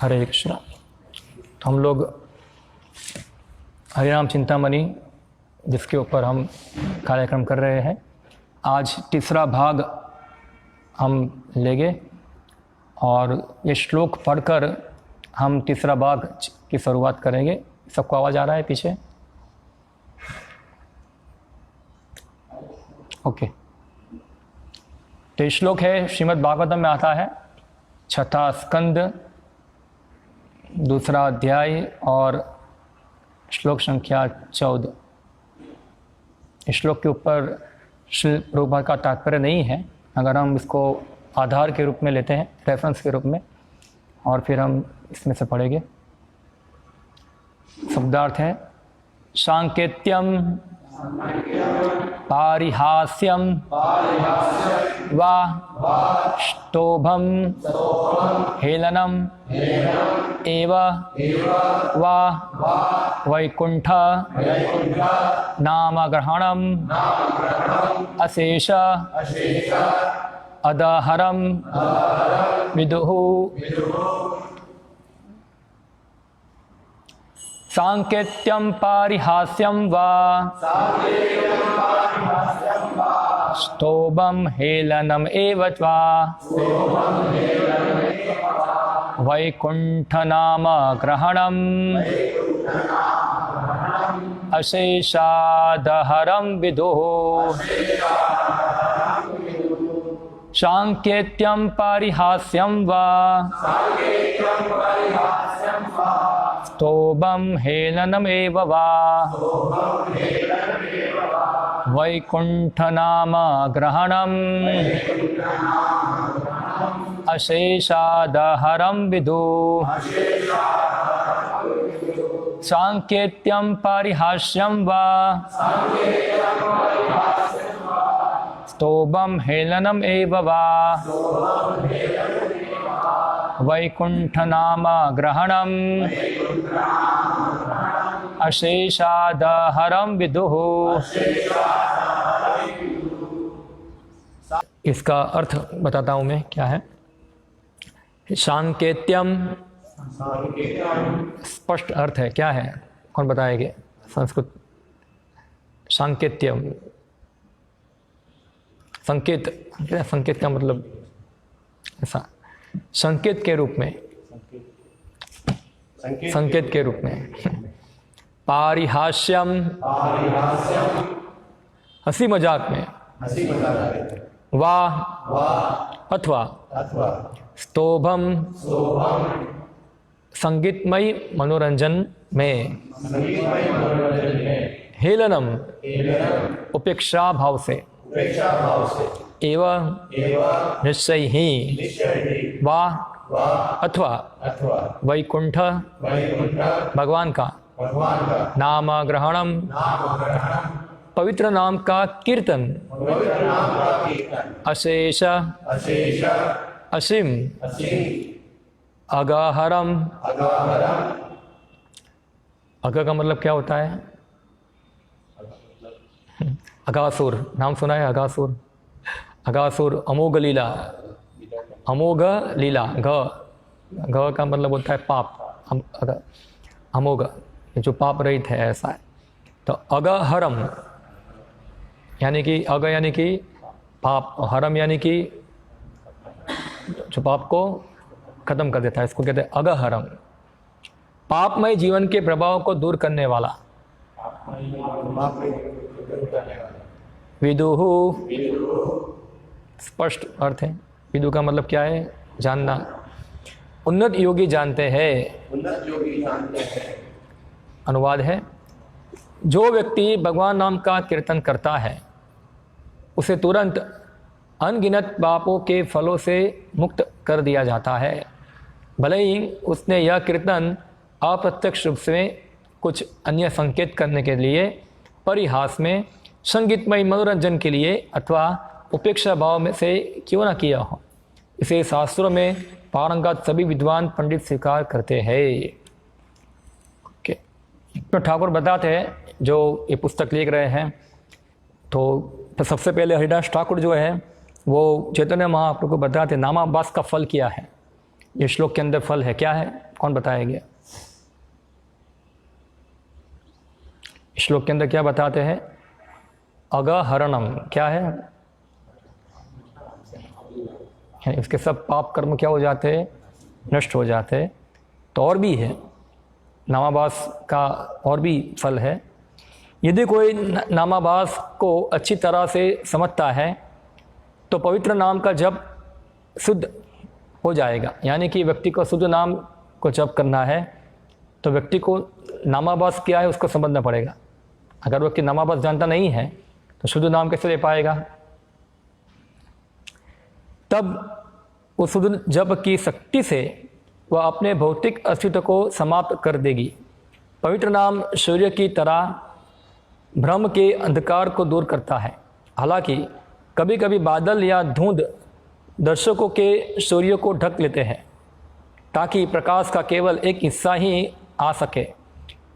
हरे कृष्णा। तो हम लोग हरिनाम चिंतामणि जिसके ऊपर हम कार्यक्रम कर रहे हैं, आज तीसरा भाग हम लेंगे और ये श्लोक पढ़कर हम तीसरा भाग की शुरुआत करेंगे। सबको आवाज़ आ रहा है पीछे? ओके। तो श्लोक है, श्रीमद् भागवतम में आता है, छठा स्कंद, दूसरा अध्याय और श्लोक संख्या 14। इस श्लोक के ऊपर श्री प्रभुपाद का तात्पर्य नहीं है, अगर हम इसको आधार के रूप में लेते हैं, रेफरेंस के रूप में, और फिर हम इसमें से पढ़ेंगे। शब्दार्थ है, सांकेत्यम पारिहास्यम वा स्तोभम हेलनम एव वा वैकुंठ नाम ग्रहणम अशेष अदहरम विदुः। सांकेत्यम पारिहास्यम वा स्तोभम हेलनम एव वा वैकुंठ नाम ग्रहणम अशेषादहरम विदुः। सांकेत्यम पारिहास्यम वा स्तोभम हेलनम एव वा वैकुंठ नाम ग्रहणम अशेषादहरम विदुः। सांकेत्यम पारिहास्यम वा स्तोभम हेलनम एव वा वैकुंठ नाम ग्रहणम अशेषादहरम विदुः। इसका अर्थ बताता हूँ मैं क्या है। सांकेत्यम स्पष्ट अर्थ है, क्या है, कौन बताएंगे? संस्कृत सांकेत्यम, संकेत, संकेत का मतलब ऐसा, संकेत के रूप में, संकेत के रूप में। पारिहास्यम हंसी मजाक में, वा अथवा स्तोभम संगीतमय मनोरंजन में, हेलनम उपेक्षा भाव से, एवं निश्चय ही, वा अथवा वैकुंठ भगवान का नाम ग्रहणम पवित्र नाम का कीर्तन, अशेष असीम अगाहरम। अगा का मतलब क्या होता है? अगासुर, नाम सुना है? अगासुर, अगासुर, अमोघ लीला, अमोघ लीला, घ का मतलब होता है पाप, अमोघ जो पाप रहित है, ऐसा है। तो अगहरम यानी कि अग यानी कि पाप, हरम यानी कि जो पाप को खत्म कर देता है, इसको कहते हैं अगहरम। पापमय जीवन के प्रभाव को दूर करने वाला। विदुः स्पष्ट अर्थ है। विदु का मतलब क्या है? जानना। उन्नत योगी जानते हैं। अनुवाद है, जो व्यक्ति भगवान नाम का कीर्तन करता है उसे तुरंत अनगिनत पापों के फलों से मुक्त कर दिया जाता है। भले ही उसने यह कीर्तन अप्रत्यक्ष रूप से कुछ अन्य संकेत करने के लिए, परिहास में, संगीतमय मनोरंजन के लिए अथवा उपेक्षा भाव में से क्यों न किया हो, इसे शास्त्रों में पारंगत सभी विद्वान पंडित स्वीकार करते हैं। तो ठाकुर बताते हैं, जो ये पुस्तक लिख रहे हैं, तो सबसे पहले हरिदास ठाकुर जो है वो चैतन्य महाप्रभु को बताते नामाभास का फल क्या है। ये श्लोक के अंदर फल है, क्या है, कौन बताएंगे? श्लोक के अंदर क्या बताते हैं? अगहरणम क्या है? इसके सब पाप कर्म क्या हो जाते हैं? नष्ट हो जाते हैं। तो और भी है, नामाभास का और भी फल है। यदि कोई नामाभास को अच्छी तरह से समझता है तो पवित्र नाम का जप शुद्ध हो जाएगा। यानी कि व्यक्ति को शुद्ध नाम को जप करना है तो व्यक्ति को नामाभास क्या है उसको समझना पड़ेगा। अगर व्यक्ति नामाभास जानता नहीं है तो शुद्ध नाम कैसे ले पाएगा? तब उस शुद्ध जप की शक्ति से वह अपने भौतिक अस्तित्व को समाप्त कर देगी। पवित्र नाम सूर्य की तरह भ्रम के अंधकार को दूर करता है। हालांकि कभी कभी बादल या धुंध दर्शकों के सूर्य को ढक लेते हैं ताकि प्रकाश का केवल एक हिस्सा ही आ सके।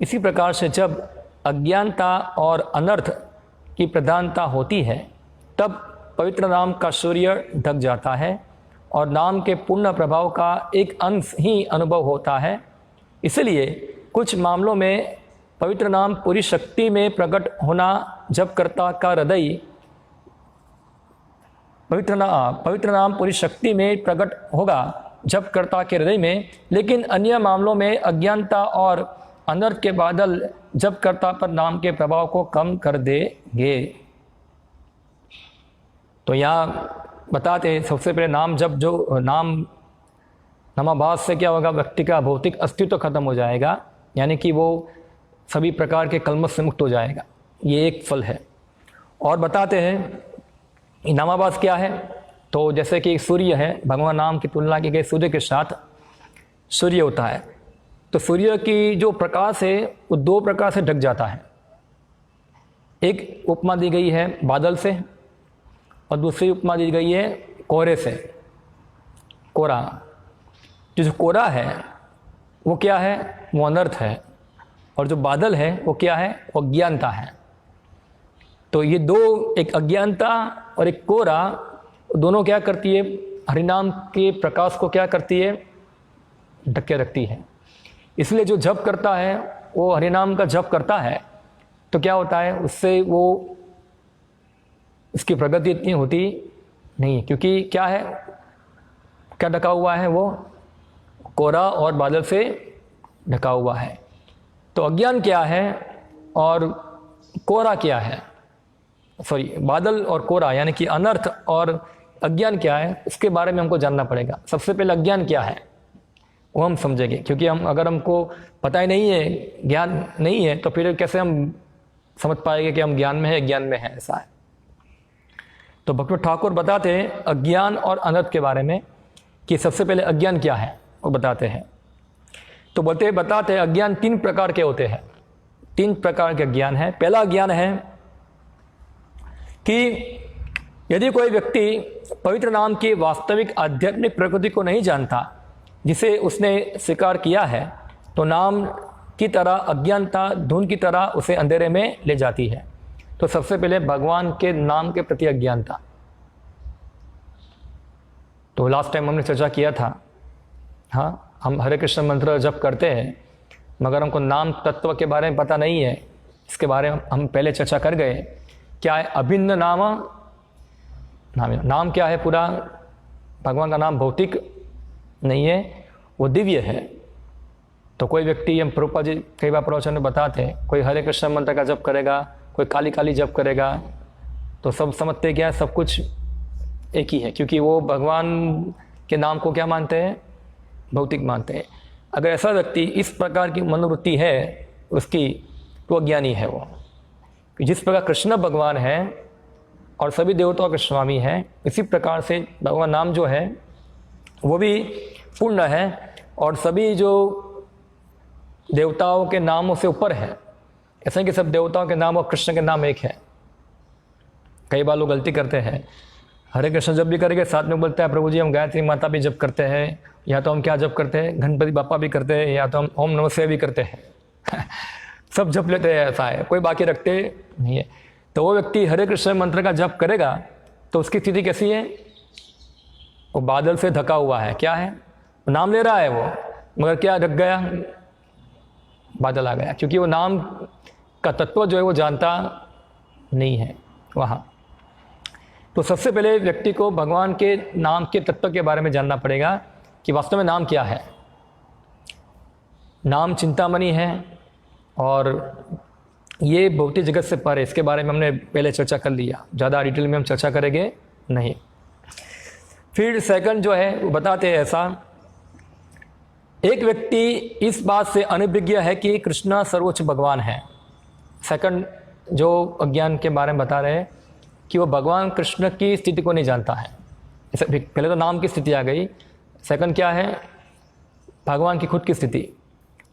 इसी प्रकार से जब अज्ञानता और अनर्थ की प्रधानता होती है तब पवित्र नाम का सूर्य ढक जाता है और नाम के पूर्ण प्रभाव का एक अंश ही अनुभव होता है। इसलिए कुछ मामलों में पवित्र नाम पूरी शक्ति में प्रकट होना जपकर्ता का हृदय पवित्र नाम पूरी शक्ति में प्रकट होगा जपकर्ता के हृदय में, लेकिन अन्य मामलों में अज्ञानता और अनर्थ के बादल जपकर्ता पर नाम के प्रभाव को कम कर देंगे। तो यहाँ बताते हैं सबसे पहले नाम जब जो नामाभास से क्या होगा? व्यक्ति का भौतिक अस्तित्व खत्म हो जाएगा, यानी कि वो सभी प्रकार के कलमश से मुक्त हो जाएगा। ये एक फल है। और बताते हैं नामाभास क्या है? तो जैसे कि सूर्य है, भगवान नाम की तुलना की गई सूर्य के साथ सूर्य होता है। तो सूर्य की जो प्रकाश है वो दो प्रकार से ढक जाता है। एक उपमा दी गई है बादल से और दूसरी उपमा दी गई है कोहरे से। कोहरा, जो कोहरा है वो क्या है? वो अनर्थ है, और जो बादल है वो क्या है? वो अज्ञानता है। तो ये दो, एक अज्ञानता और एक कोहरा, दोनों क्या करती है? हरिनाम के प्रकाश को क्या करती है? ढके रखती है। इसलिए जो जप करता है वो हरिनाम का जप करता है तो क्या होता है? उससे वो उसकी प्रगति इतनी होती नहीं है, क्योंकि क्या है? क्या ढका हुआ है? वो कोहरा और बादल से ढका हुआ है। तो अज्ञान क्या है और कोहरा क्या है? बादल और कोहरा यानी कि अनर्थ और अज्ञान क्या है, उसके बारे में हमको जानना पड़ेगा। सबसे पहले अज्ञान क्या है वो हम समझेंगे, क्योंकि अगर हमको पता ही नहीं है, ज्ञान नहीं है, तो फिर कैसे हम समझ पाएंगे कि हम ज्ञान में है, ज्ञान में है, ऐसा है। तो भगवत ठाकुर बताते हैं अज्ञान और अनर्थ के बारे में कि सबसे पहले अज्ञान क्या है वो बताते हैं। तो बताते हैं अज्ञान 3 प्रकार के होते हैं। 3 प्रकार के ज्ञान है। पहला ज्ञान है कि यदि कोई व्यक्ति पवित्र नाम की वास्तविक आध्यात्मिक प्रकृति को नहीं जानता जिसे उसने स्वीकार किया है, तो नाम की तरह अज्ञानता धुंध की तरह उसे अंधेरे में ले जाती है। तो सबसे पहले भगवान के नाम के प्रति अज्ञानता। तो लास्ट टाइम हमने चर्चा किया था, हाँ, हम हरे कृष्ण मंत्र जप करते हैं मगर हमको नाम तत्व के बारे में पता नहीं है। इसके बारे में हम पहले चर्चा कर गए। क्या है अभिन्न नाम क्या है? पूरा भगवान का नाम भौतिक नहीं है, वो दिव्य है। तो कोई व्यक्ति, हम प्रभुपाद जी कई बार प्रवचन में बताते हैं, कोई हरे कृष्ण मंत्र का जप करेगा, कोई काली काली जप करेगा, तो सब समझते क्या है? सब कुछ एक ही है, क्योंकि वो भगवान के नाम को क्या मानते हैं? भौतिक मानते हैं। अगर ऐसा व्यक्ति इस प्रकार की मनोवृत्ति है उसकी, तो अज्ञानी है वो। जिस प्रकार कृष्ण भगवान है और सभी देवताओं के स्वामी हैं, इसी प्रकार से भगवान नाम जो है वो भी पूर्ण है और सभी जो देवताओं के नामों से ऊपर है। ऐसा कि सब देवताओं के नाम और कृष्ण के नाम एक है। कई बार लोग गलती करते हैं, हरे कृष्ण जब भी करेंगे साथ में बोलते हैं प्रभु जी हम गायत्री माता भी जप करते हैं, या तो हम क्या जप करते हैं? गणपति बापा भी करते हैं, या तो हम ओम नमः शिवाय भी करते हैं सब जप लेते हैं, ऐसा है, कोई बाकी रखते नहीं है। तो वो व्यक्ति हरे कृष्ण मंत्र का जप करेगा तो उसकी स्थिति कैसी है? वो बादल से ढका हुआ है। क्या है? नाम ले रहा है वो, मगर क्या रख गया, बादल आ गया, क्योंकि वो नाम का तत्व जो है वो जानता नहीं है वहाँ। तो सबसे पहले व्यक्ति को भगवान के नाम के तत्व के बारे में जानना पड़ेगा कि वास्तव में नाम क्या है। नाम चिंतामणि है और ये भौतिक जगत से परे, इसके बारे में हमने पहले चर्चा कर लिया, ज़्यादा डिटेल में हम चर्चा करेंगे नहीं। फिर सेकंड जो है वो बताते हैं ऐसा, एक व्यक्ति इस बात से अनभिज्ञ है कि कृष्ण सर्वोच्च भगवान है। सेकंड जो अज्ञान के बारे में बता रहे हैं कि वो भगवान कृष्ण की स्थिति को नहीं जानता है। पहले तो नाम की स्थिति आ गई, सेकंड क्या है, भगवान की खुद की स्थिति।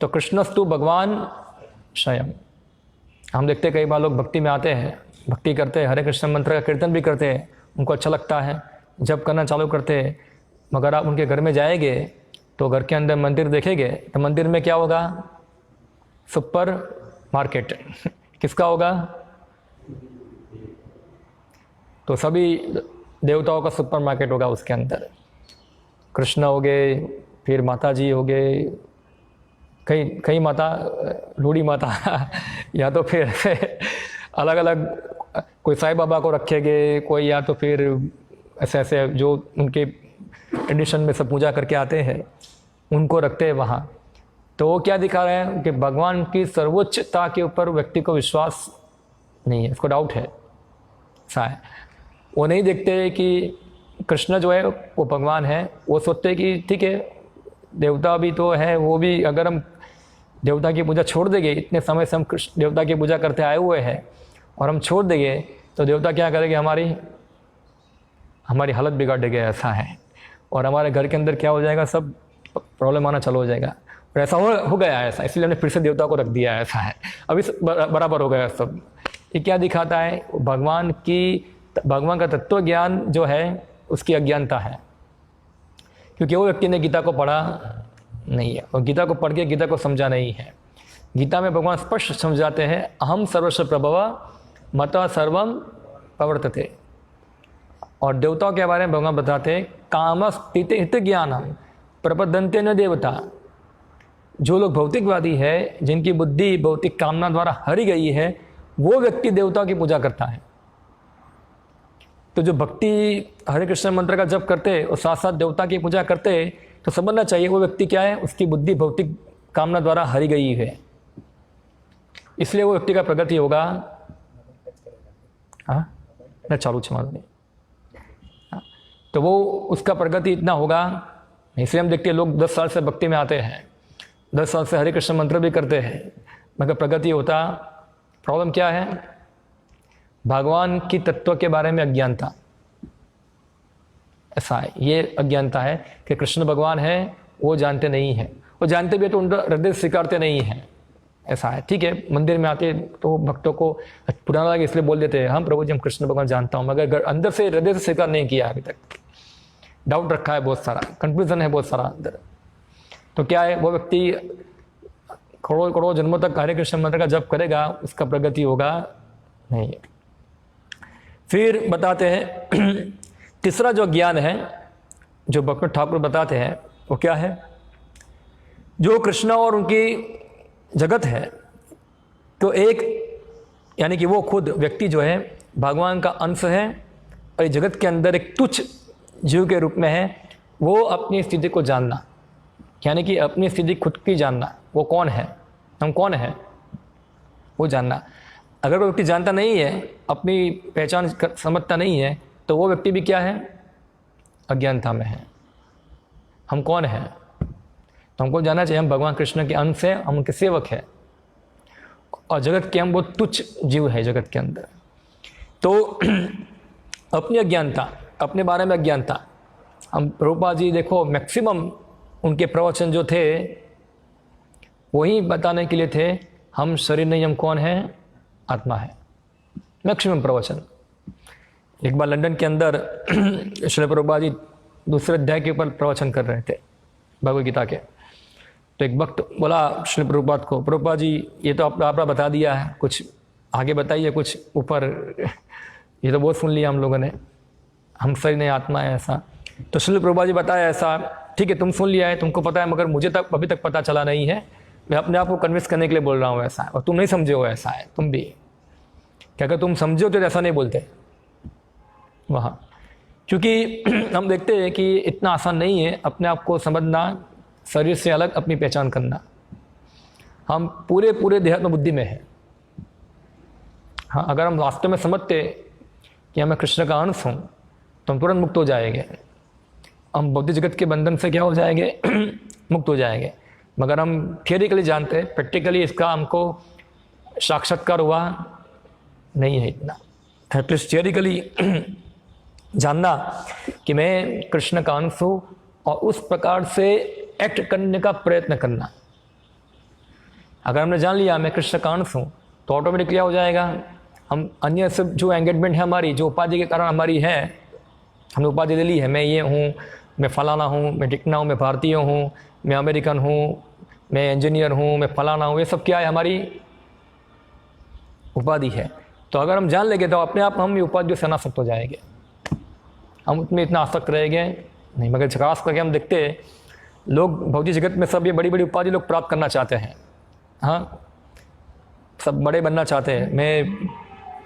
तो कृष्णस्तु भगवान स्वयं। हम देखते हैं कई बार लोग भक्ति में आते हैं, भक्ति करते हैं, हरे कृष्ण मंत्र का कीर्तन भी करते हैं, उनको अच्छा लगता है, जप करना चालू करते हैं, मगर आप उनके घर में जाएंगे तो घर के अंदर मंदिर देखेंगे तो मंदिर में क्या होगा, सुपर मार्केट किसका होगा, तो सभी देवताओं का सुपर मार्केट होगा उसके अंदर। कृष्ण हो गए, फिर माता जी हो गए, कई माता, रूढ़ी माता या तो फिर अलग अलग, कोई साईं बाबा को रखेंगे, कोई या तो फिर ऐसे ऐसे जो उनके ट्रेडिशन में सब पूजा करके आते हैं उनको रखते हैं वहाँ। तो वो क्या दिखा रहे हैं कि भगवान की सर्वोच्चता के ऊपर व्यक्ति को विश्वास नहीं है, इसको डाउट है। ऐसा है, वो नहीं देखते कि कृष्ण जो है वो भगवान है, वो सोचते हैं कि ठीक है देवता भी तो है, वो भी, अगर हम देवता की पूजा छोड़ देंगे, इतने समय से हम कृष्ण देवता की पूजा करते आए हुए हैं और हम छोड़ देंगे तो देवता क्या करेंगे, हमारी हालत बिगाड़ देंगे। ऐसा है, और हमारे घर के अंदर क्या हो जाएगा, सब प्रॉब्लम आना चालू हो जाएगा। और ऐसा हो गया है ऐसा, इसलिए हमने फिर से देवता को रख दिया है। ऐसा है, अभी बराबर हो गया सब। ये क्या दिखाता है, भगवान का तत्व ज्ञान जो है उसकी अज्ञानता है, क्योंकि वो व्यक्ति ने गीता को पढ़ा नहीं है और गीता को पढ़ के गीता को समझा नहीं है। गीता में भगवान स्पष्ट समझाते हैं, अहम सर्वस्व प्रभव मता सर्वम प्रवर्तते। और देवताओं के बारे में भगवान बताते हैं, काम स्थित हित ज्ञानम प्रपदंते न देवता। जो लोग भौतिकवादी है, जिनकी बुद्धि भौतिक कामना द्वारा हरी गई है, वो व्यक्ति देवता की पूजा करता है। तो जो भक्ति हरे कृष्ण मंत्र का जप करते और साथ साथ देवता की पूजा करते, तो समझना चाहिए वो व्यक्ति क्या है, उसकी बुद्धि भौतिक कामना द्वारा हरी गई है, इसलिए वो व्यक्ति का प्रगति होगा। हाँ, मैं चालू क्षमा नहीं, तो वो उसका प्रगति इतना होगा। इसलिए हम देखते हैं लोग 10 साल से भक्ति में आते हैं, 10 साल से हरे कृष्ण मंत्र भी करते हैं, मगर प्रगति होता। प्रॉब्लम क्या है, भगवान की तत्व के बारे में अज्ञानता। ऐसा है, ये अज्ञानता है कि कृष्ण भगवान है, वो जानते नहीं है, वो जानते भी तो उनका हृदय स्वीकारते नहीं है। ऐसा है, ठीक है, मंदिर में आते तो भक्तों को पुराना लगे इसलिए बोल देते हैं, हम प्रभु जी हम कृष्ण भगवान जानता हूँ, मगर अंदर से हृदय से स्वीकार नहीं किया अभी तक, डाउट रखा है बहुत सारा, कंफ्यूजन है बहुत सारा अंदर। तो क्या है, वो व्यक्ति करोड़ों करोड़ों जन्मों तक हरे कृष्ण मंत्र का जप करेगा, उसका प्रगति होगा नहीं है। फिर बताते हैं तीसरा जो ज्ञान है जो भक्त ठाकुर बताते हैं वो क्या है, जो कृष्ण और उनकी जगत है, तो एक यानी कि वो खुद व्यक्ति जो है भगवान का अंश है और जगत के अंदर एक तुच्छ जीव के रूप में है। वो अपनी स्थिति को जानना, यानी कि अपनी स्थिति खुद की जानना, वो कौन है, हम कौन है वो जानना। अगर वो व्यक्ति जानता नहीं है, अपनी पहचान समझता नहीं है, तो वो व्यक्ति भी क्या है, अज्ञानता में है। हम कौन हैं, तो हमको जानना चाहिए हम भगवान कृष्ण के अंश हैं, हम उनके सेवक हैं, और जगत के हम बहुत तुच्छ जीव है जगत के अंदर। तो अपनी अज्ञानता, अपने बारे में अज्ञानता। हम प्रभुपाद जी देखो मैक्सिमम उनके प्रवचन जो थे वही बताने के लिए थे, हम शरीर नहीं, हम कौन हैं, आत्मा है। मैक्सिमम प्रवचन। एक बार लंदन के अंदर श्री प्रभुपाद जी दूसरे अध्याय के ऊपर प्रवचन कर रहे थे भगवद गीता के। तो एक भक्त बोला श्री प्रभुपाद को, प्रभुपाद जी ये तो आपने बता दिया है, कुछ आगे बताइए, कुछ ऊपर, ये तो बहुत सुन लिया हम लोगों ने, हम शरीर नहीं आत्मा है ऐसा। तो श्रील प्रभुपाद जी बताया ऐसा, ठीक है तुम सुन लिया है, तुमको पता है, मगर मुझे तक अभी तक पता चला नहीं है, मैं अपने आप को कन्विंस करने के लिए बोल रहा हूँ ऐसा है, और तुम नहीं समझे हो ऐसा है, तुम भी क्या अगर तुम समझो तो ऐसा नहीं बोलते वहाँ, क्योंकि हम देखते हैं कि इतना आसान नहीं है अपने आप को समझना, शरीर से अलग अपनी पहचान करना। हम पूरे पूरे देहात्म बुद्धि में है। हाँ, अगर हम वास्तव में समझते कि हमें कृष्ण का अंश हूँ तो हम तुरंत मुक्त हो जाएंगे, हम बौद्धिक जगत के बंधन से क्या हो जाएंगे मुक्त हो जाएंगे। मगर हम थियरिकली जानते हैं, प्रैक्टिकली इसका हमको साक्षात्कार हुआ नहीं है इतना। एटलीस्ट थियरिकली जानना कि मैं कृष्ण का अंश हूँ और उस प्रकार से एक्ट करने का प्रयत्न करना। अगर हमने जान लिया मैं कृष्ण का अंश हूँ तो ऑटोमेटिक क्या हो जाएगा, हम अन्य सब जो एंगेजमेंट है हमारी, जो उपाधि के कारण हमारी है, हमने उपाधि ले ली है, मैं ये हूँ, मैं फलाना हूँ, मैं टिकना हूँ, मैं भारतीय हूँ, मैं अमेरिकन हूँ, मैं इंजीनियर हूँ, मैं फलाना हूँ, ये सब क्या है हमारी उपाधि है। तो अगर हम जान लेंगे तो अपने आप हम ये उपाधियों से अनासक्त हो जाएंगे, हम उसमें इतना आसक्त रहेंगे नहीं। मगर खास करके हम देखते हैं लोग भौतिक जगत में सब ये बड़ी बड़ी उपाधि लोग प्राप्त करना चाहते हैं। हाँ, सब बड़े बनना चाहते हैं, मैं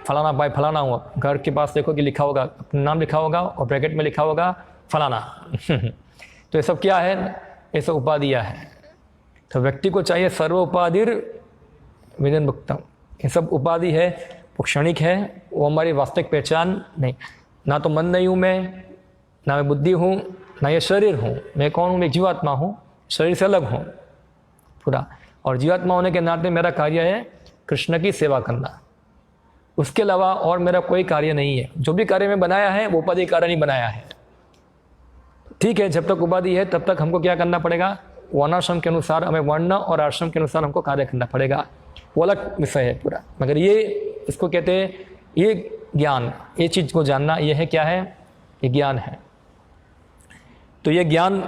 फलाना भाई फलाना हूँ। घर के पास देखो कि लिखा होगा, अपना नाम लिखा होगा और ब्रैकेट में लिखा होगा फलाना तो ये सब क्या है, ये सब उपाधियाँ है। तो व्यक्ति को चाहिए सर्व उपाधिर विजन मुक्तम, ये सब उपाधि है, वो क्षणिक है, वो हमारी वास्तविक पहचान नहीं। ना तो मन नहीं हूँ मैं, ना मैं बुद्धि हूँ, ना ये शरीर हूँ। मैं कौन हूँ, मैं जीवात्मा हूँ, शरीर से अलग हूँ पूरा। और जीवात्मा होने के नाते मेरा कार्य है कृष्ण की सेवा करना, उसके अलावा और मेरा कोई कार्य नहीं है। जो भी कार्य मैं बनाया है वो उपाधि कारण ही बनाया है। ठीक है, जब तक उपाधि है तब तक हमको क्या करना पड़ेगा, वर्णाश्रम के अनुसार हमें वर्ण और आश्रम के अनुसार हमको कार्य करना पड़ेगा, वो अलग विषय है पूरा। मगर ये इसको कहते हैं ये ज्ञान, ये चीज़ को जानना, ये है क्या है, ये ज्ञान है। तो ये ज्ञान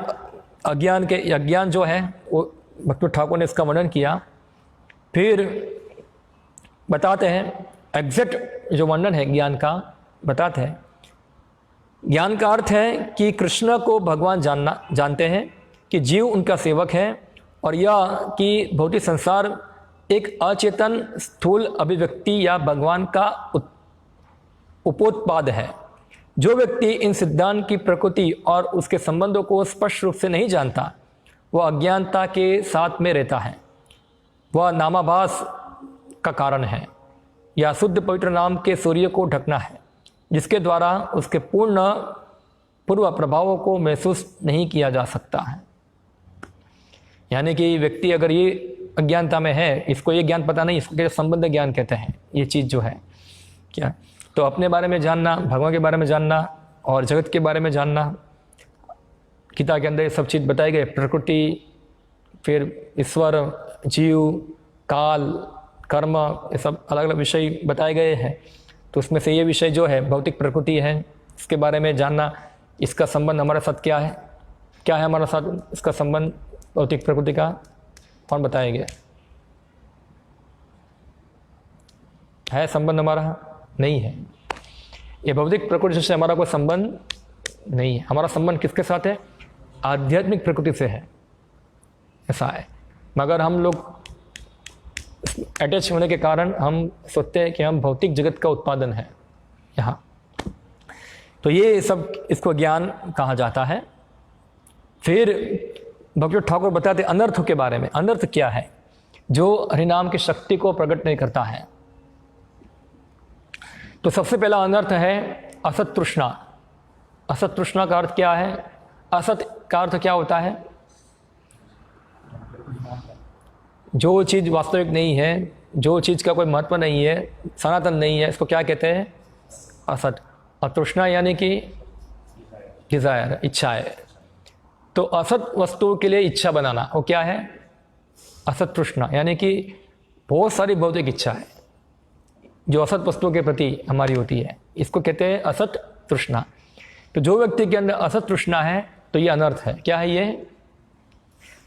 अज्ञान के अज्ञान जो है वो भक्ति ठाकुर ने इसका वर्णन किया। फिर बताते हैं एग्जैक्ट जो वर्णन है ज्ञान का, बताते हैं ज्ञान का अर्थ है कि कृष्ण को भगवान जानते हैं, कि जीव उनका सेवक है, और यह कि भौतिक संसार एक अचेतन स्थूल अभिव्यक्ति या भगवान का उपोत्पाद है। जो व्यक्ति इन सिद्धांत की प्रकृति और उसके संबंधों को स्पष्ट रूप से नहीं जानता, वह अज्ञानता के साथ में रहता है, वह नामाभास का कारण है, या शुद्ध पवित्र नाम के सूर्य को ढकना है, जिसके द्वारा उसके पूर्व प्रभावों को महसूस नहीं किया जा सकता है। यानी कि व्यक्ति अगर ये अज्ञानता में है, इसको ये ज्ञान पता नहीं, इसको संबंध ज्ञान कहते हैं, ये चीज़ जो है क्या, तो अपने बारे में जानना, भगवान के बारे में जानना और जगत के बारे में जानना। गीता के अंदर ये सब चीज़ बताई गई, प्रकृति, फिर ईश्वर, जीव, काल, कर्म, ये सब अलग अलग विषय बताए गए हैं। तो उसमें से ये विषय जो है भौतिक प्रकृति है, इसके बारे में जानना, इसका संबंध हमारे साथ क्या है, क्या है हमारे साथ इसका संबंध भौतिक प्रकृति का, कौन बताएंगे? है संबंध हमारा? नहीं है। ये भौतिक प्रकृति से हमारा कोई संबंध नहीं है। हमारा संबंध किसके साथ है? आध्यात्मिक प्रकृति से है, ऐसा है। मगर हम लोग अटैच होने के कारण हम सोचते हैं कि हम भौतिक जगत का उत्पादन है यहाँ। तो ये सब इसको ज्ञान कहा जाता है। फिर भक्ति ठाकुर बताते अनर्थ के बारे में। अनर्थ क्या है? जो हरिनाम की शक्ति को प्रकट नहीं करता है। तो सबसे पहला अनर्थ है असत तृष्णा। असत तृष्णा का अर्थ क्या है? असत का अर्थ क्या होता है? जो चीज़ वास्तविक नहीं है, जो चीज़ का कोई महत्व नहीं है, सनातन नहीं है, इसको क्या कहते हैं? असत। और तृष्णा यानी कि डिज़ायर, इच्छा है। तो असत वस्तु के लिए इच्छा बनाना, वो क्या है? असत तृष्णा। यानी कि बहुत सारी भौतिक इच्छा है जो असत वस्तुओं के प्रति हमारी होती है, इसको कहते हैं असत तृष्णा। तो जो व्यक्ति के अंदर असत तृष्णा है तो ये अनर्थ है। क्या है ये?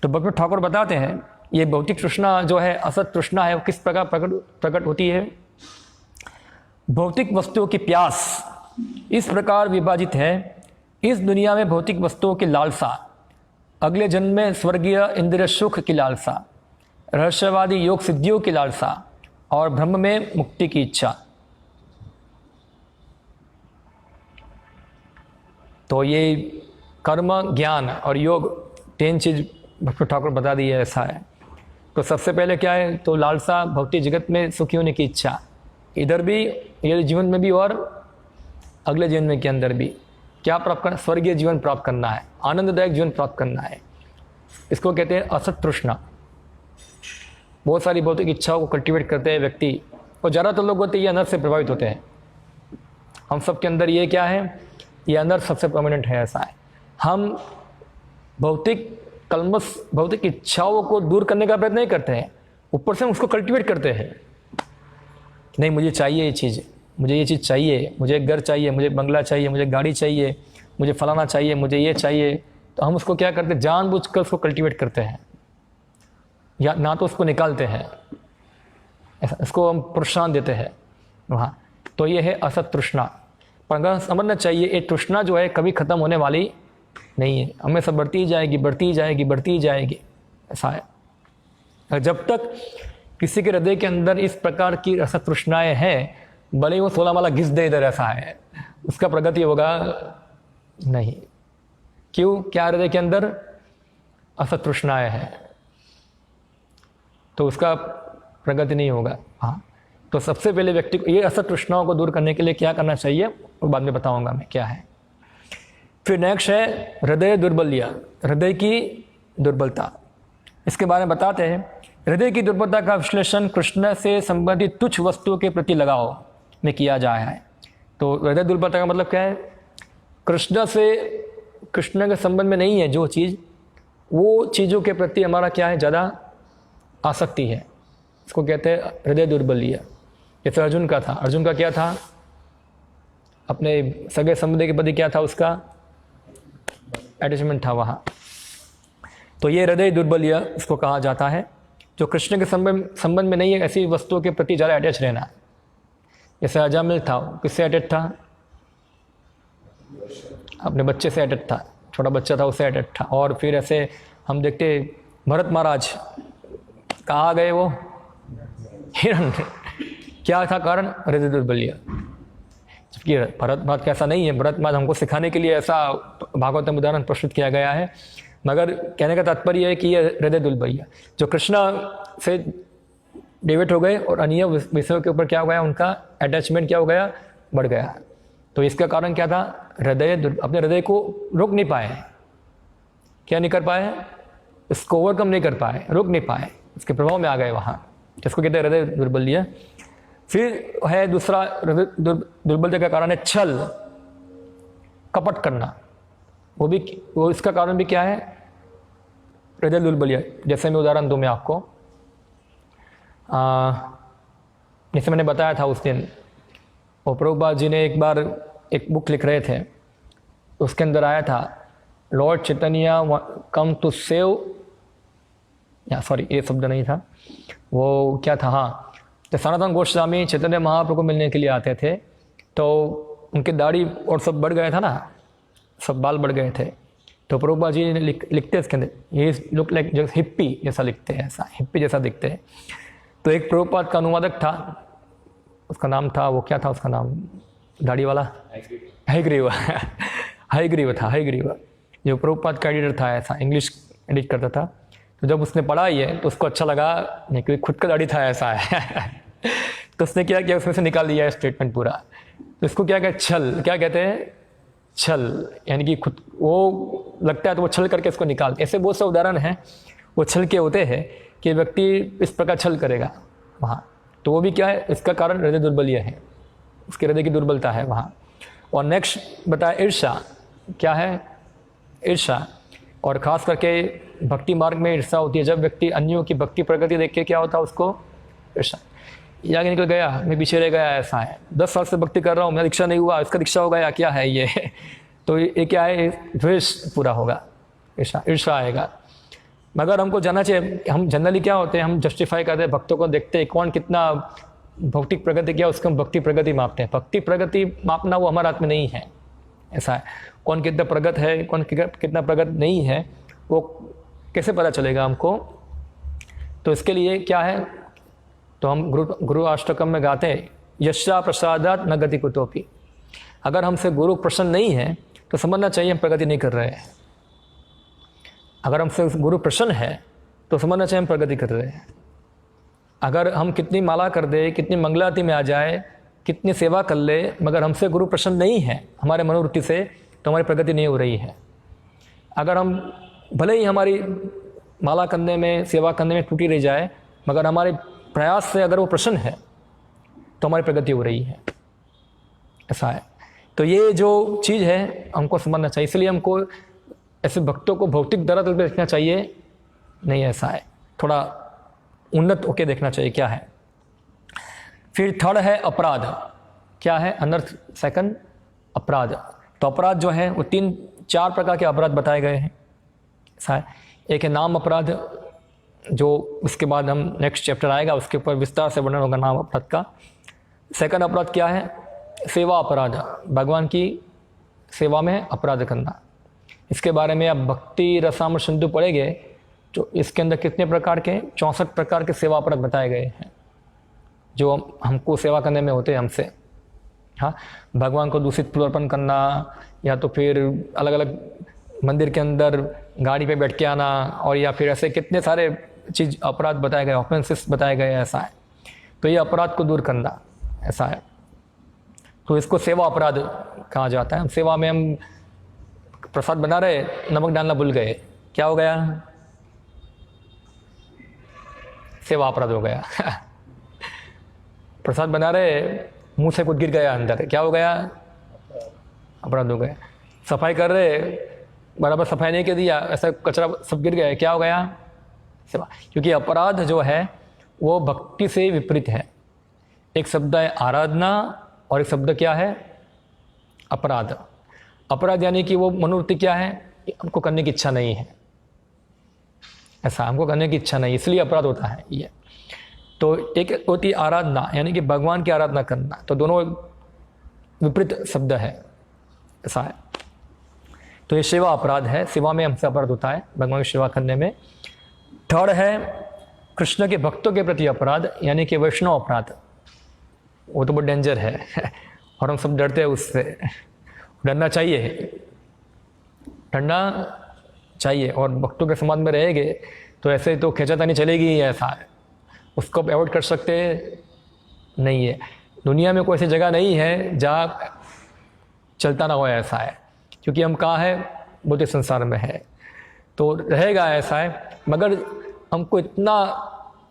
तो भक्ति ठाकुर बताते हैं ये भौतिक तृष्णा जो है, असत तृष्णा है, वो किस प्रकार प्रकट होती है? भौतिक वस्तुओं की प्यास इस प्रकार विभाजित है इस दुनिया में भौतिक वस्तुओं की लालसा, अगले जन्म में स्वर्गीय इंद्रिय सुख की लालसा, रहस्यवादी योग सिद्धियों की लालसा और ब्रह्म में मुक्ति की इच्छा। तो ये कर्म, ज्ञान और योग 3 चीज़ भक्ति ठाकुर बता दी है, ऐसा है। तो सबसे पहले क्या है, तो लालसा, भौतिक जगत में सुखी होने की इच्छा, इधर भी, ये जीवन में भी और अगले जीवन के अंदर भी क्या प्राप्त करना, स्वर्गीय जीवन प्राप्त करना है, आनंददायक जीवन प्राप्त करना है। इसको कहते हैं असत तृष्णा। बहुत सारी भौतिक इच्छाओं को कल्टिवेट करते हैं व्यक्ति, और ज़्यादातर लोग होते हैं ये अनर्थ से प्रभावित होते हैं। हम सब के अंदर ये क्या है, ये अनर्थ सबसे परमानेंट है, ऐसा है। हम भौतिक कलमस, भौतिक इच्छाओं को दूर करने का प्रयत्न नहीं करते हैं, ऊपर से हम उसको कल्टिवेट करते हैं। नहीं, मुझे चाहिए ये चीज़, मुझे ये चीज़ चाहिए, मुझे एक घर चाहिए, मुझे बंगला चाहिए, मुझे गाड़ी चाहिए, मुझे फलाना चाहिए, मुझे ये चाहिए। तो हम उसको क्या करते हैं, जानबूझकर उसको कल्टिवेट करते हैं, या ना तो उसको निकालते हैं, ऐसा इसको हम प्रोत्साहन देते हैं वहाँ। तो ये है असत तृष्णा। पर अगर समझना चाहिए, ये तृष्णा जो है कभी ख़त्म होने वाली नहीं है, हमेशा बढ़ती ही जाएगी, बढ़ती ही जाएगी, बढ़ती ही जाएगी, ऐसा है। जब तक किसी के हृदय के अंदर इस प्रकार की असत तृष्णाएँ हैं, भले ही वो 16 माला घिस दे इधर, ऐसा है, उसका प्रगति होगा नहीं। क्यों? क्या हृदय के अंदर असत तृष्णाएँ हैं, तो उसका प्रगति नहीं होगा। हाँ, तो सबसे पहले व्यक्ति को ये असत तृष्णाओं को दूर करने के लिए क्या करना चाहिए, वो बाद में बताऊंगा मैं क्या है। फिर नेक्स्ट है हृदय दुर्बलिया, हृदय की दुर्बलता। इसके बारे में बताते हैं। हृदय की दुर्बलता का विश्लेषण कृष्ण से संबंधित तुच्छ वस्तुओं के प्रति लगाव में किया जाए है। तो हृदय दुर्बलता का मतलब क्या है, कृष्ण के संबंध में नहीं है जो चीज़, वो चीज़ों के प्रति हमारा क्या है, ज़्यादा आसक्ति है, इसको कहते हैं हृदय दुर्बलिया। जैसे अर्जुन का था, अर्जुन का क्या था, अपने सगे संबंधी के प्रति क्या था, उसका अटैचमेंट था वहाँ। तो ये हृदय दुर्बलिया इसको कहा जाता है, जो कृष्ण के संबंध में नहीं है, ऐसी वस्तुओं के प्रति ज़्यादा अटैच रहना। जैसे अजामिल था, किससे अटैच था, अपने बच्चे से अटैच था, छोटा बच्चा था उससे अटैच था। और फिर ऐसे हम देखते भरत महाराज कहाँ गए, वो हिरण, क्या था कारण, हृदय दुर्बलिया। जबकि भरत महाराज कैसा नहीं है, भरत महाराज हमको सिखाने के लिए ऐसा भागवतम उदाहरण प्रस्तुत किया गया है, मगर कहने का तात्पर्य है कि ये हृदय दुर्बलिया जो कृष्णा से डिवेट हो गए और अन्य विषयों के ऊपर क्या हो गया, उनका अटैचमेंट क्या हो गया, बढ़ गया। तो इसका कारण क्या था, हृदय, अपने हृदय को रोक नहीं पाए, क्या नहीं कर पाए, इसको ओवरकम नहीं कर पाए, रोक नहीं पाए, इसके प्रभाव में आ गए वहाँ, जिसको कहते हैं हृदय दुर्बलिया। फिर है दूसरा हृदय दुर्बलता का कारण है छल, कपट करना। वो इसका कारण भी क्या है, हृदय दुर्बलिया। जैसे मैं उदाहरण दूं मैं आपको, जैसे मैंने बताया था उस दिन, और प्रभुपाद जी ने एक बार एक बुक लिख रहे थे, उसके अंदर आया था Lord Chaitanya come to save, या सॉरी ये शब्द नहीं था, वो क्या था, हाँ, तो सनातन गोस्वामी चैतन्य महाप्रभु को मिलने के लिए आते थे, तो उनकी दाढ़ी और सब बढ़ गया था ना, सब बाल बढ़ गए थे। तो प्रभुपाद जी ने लिखते इसके अंदर, ये लुक लाइक जो हिप्पी जैसा लिखते हैं, ऐसा हिप्पी जैसा दिखते हैं। तो एक प्रभुपाद का अनुवादक था, उसका नाम था, वो क्या था उसका नाम, दाढ़ी वाला, हयग्रीव हयग्रीव था, हयग्रीव, जो प्रभुपाद का एडिटर था, ऐसा इंग्लिश एडिट करता था। तो जब उसने पढ़ा ये तो उसको अच्छा लगा, नहीं क्योंकि खुद का दाढ़ी था, ऐसा है तो उसने क्या किया, उसमें से निकाल दिया है स्टेटमेंट पूरा। तो इसको क्या कहते, छल, क्या कहते हैं, छल, यानी कि खुद वो लगता है तो वो छल करके इसको निकालते। ऐसे बहुत से उदाहरण हैं, वो छल के होते हैं कि व्यक्ति इस प्रकार छल करेगा वहाँ, तो वो भी क्या है, इसका कारण हृदय दुर्बलिया है, उसके हृदय की दुर्बलता है वहाँ। और नेक्स्ट बताया ईर्ष्या, क्या है, ईर्ष्या, और ख़ास करके भक्ति मार्ग में ईर्ष्या होती है। जब व्यक्ति अन्यों की भक्ति प्रगति देख के क्या होता है, उसको ईर्ष्या, ये आगे निकल गया, मैं पीछे रह गया, ऐसा है, 10 साल से भक्ति कर रहा हूँ, मेरा दीक्षा नहीं हुआ, इसका दीक्षा हो गया, क्या है ये तो ये क्या है, द्वेष पूरा होगा, ईर्ष्या आएगा। मगर हमको जानना चाहिए, हम जनरली क्या होते हैं, हम जस्टिफाई करते हैं, भक्तों को देखते हैं कौन कितना भौतिक प्रगति किया, उसको हम भक्ति प्रगति मापते हैं। भक्ति प्रगति मापना वो हमारे हाथ में नहीं है, ऐसा है। कौन कितना प्रगत है, कौन कितना प्रगत नहीं है, वो कैसे पता चलेगा हमको? तो इसके लिए क्या है, तो हम गुरु अष्टकम में गाते हैं, यशा प्रसादात न गति कुतोपि। अगर हमसे गुरु प्रसन्न नहीं है तो समझना चाहिए हम प्रगति नहीं कर रहे हैं। अगर हमसे गुरु प्रसन्न है तो समझना चाहिए हम प्रगति कर रहे हैं। अगर हम कितनी माला कर दे, कितनी मंगलारती में आ जाए, कितनी सेवा कर ले, मगर हमसे गुरु प्रसन्न नहीं है हमारे मनोवृत्ति से, तो हमारी प्रगति नहीं हो रही है। अगर हम भले ही हमारी माला करने में, सेवा करने में टूटी रह जाए, मगर हमारे प्रयास से अगर वो प्रसन्न है तो हमारी प्रगति हो रही है। ऐसा है। तो ये जो चीज़ है हमको समझना चाहिए। इसलिए हमको ऐसे भक्तों को भौतिक धरातल पे देखना चाहिए नहीं, ऐसा है, थोड़ा उन्नत होके देखना चाहिए क्या है। फिर थर्ड है अपराध। क्या है? अनर्थ। सेकंड अपराध। तो अपराध जो है वो 3-4 प्रकार के अपराध बताए गए हैं। ऐसा है। एक है नाम अपराध, जो उसके बाद हम नेक्स्ट चैप्टर आएगा उसके ऊपर विस्तार से वर्णन होगा नाम अपराध का। सेकंड अपराध क्या है? सेवा अपराध, भगवान की सेवा में अपराध करना। इसके बारे में आप भक्ति रसामृत सिंधु पढ़ेंगे तो इसके अंदर कितने प्रकार के 64 प्रकार के सेवा अपराध बताए गए हैं जो हमको सेवा करने में होते हैं हमसे। हाँ, भगवान को दूषित फूल अर्पण करना, या तो फिर अलग अलग मंदिर के अंदर गाड़ी पे बैठ के आना, और या फिर ऐसे कितने सारे चीज़ अपराध बताए गए, ऑफेंसेस बताए गए। ऐसा है। तो ये अपराध को दूर करना, ऐसा है। तो इसको सेवा अपराध कहा जाता है। सेवा में हम प्रसाद बना रहे, नमक डालना भूल गए, क्या हो गया? सेवा अपराध हो गया। प्रसाद बना रहे, मुंह से कुछ गिर गया अंदर, क्या हो गया? अपराध हो गया। सफाई कर रहे, बराबर सफाई नहीं कर दिया, ऐसा कचरा सब गिर गया, क्या हो गया? सेवा। क्योंकि अपराध जो है वो भक्ति से विपरीत है। एक शब्द है आराधना और एक शब्द क्या है? अपराध। अपराध यानी कि वो मनोवृत्ति क्या है? हमको करने की इच्छा नहीं है, ऐसा, हमको करने की इच्छा नहीं, इसलिए अपराध होता है ये। तो एक होती है आराधना, यानी कि भगवान की आराधना करना। तो दोनों विपरीत शब्द है, ऐसा है। तो ये सेवा अपराध है, सेवा में हमसे अपराध होता है भगवान की सेवा करने में। थर्ड है कृष्ण के भक्तों के प्रति अपराध, यानी कि वैष्णव अपराध। वो तो बहुत डेंजर है और हम सब डरते हैं उससे। डरना चाहिए, डरना चाहिए। और भक्तों के समाज में रहेंगे तो ऐसे तो खींचातानी चलेगी ही, ऐसा है। उसको अवॉइड कर सकते नहीं है। दुनिया में कोई ऐसी जगह नहीं है जहाँ चलता ना हो, ऐसा है। क्योंकि हम कहाँ है? भौतिक संसार में है, तो रहेगा, ऐसा है। मगर हमको इतना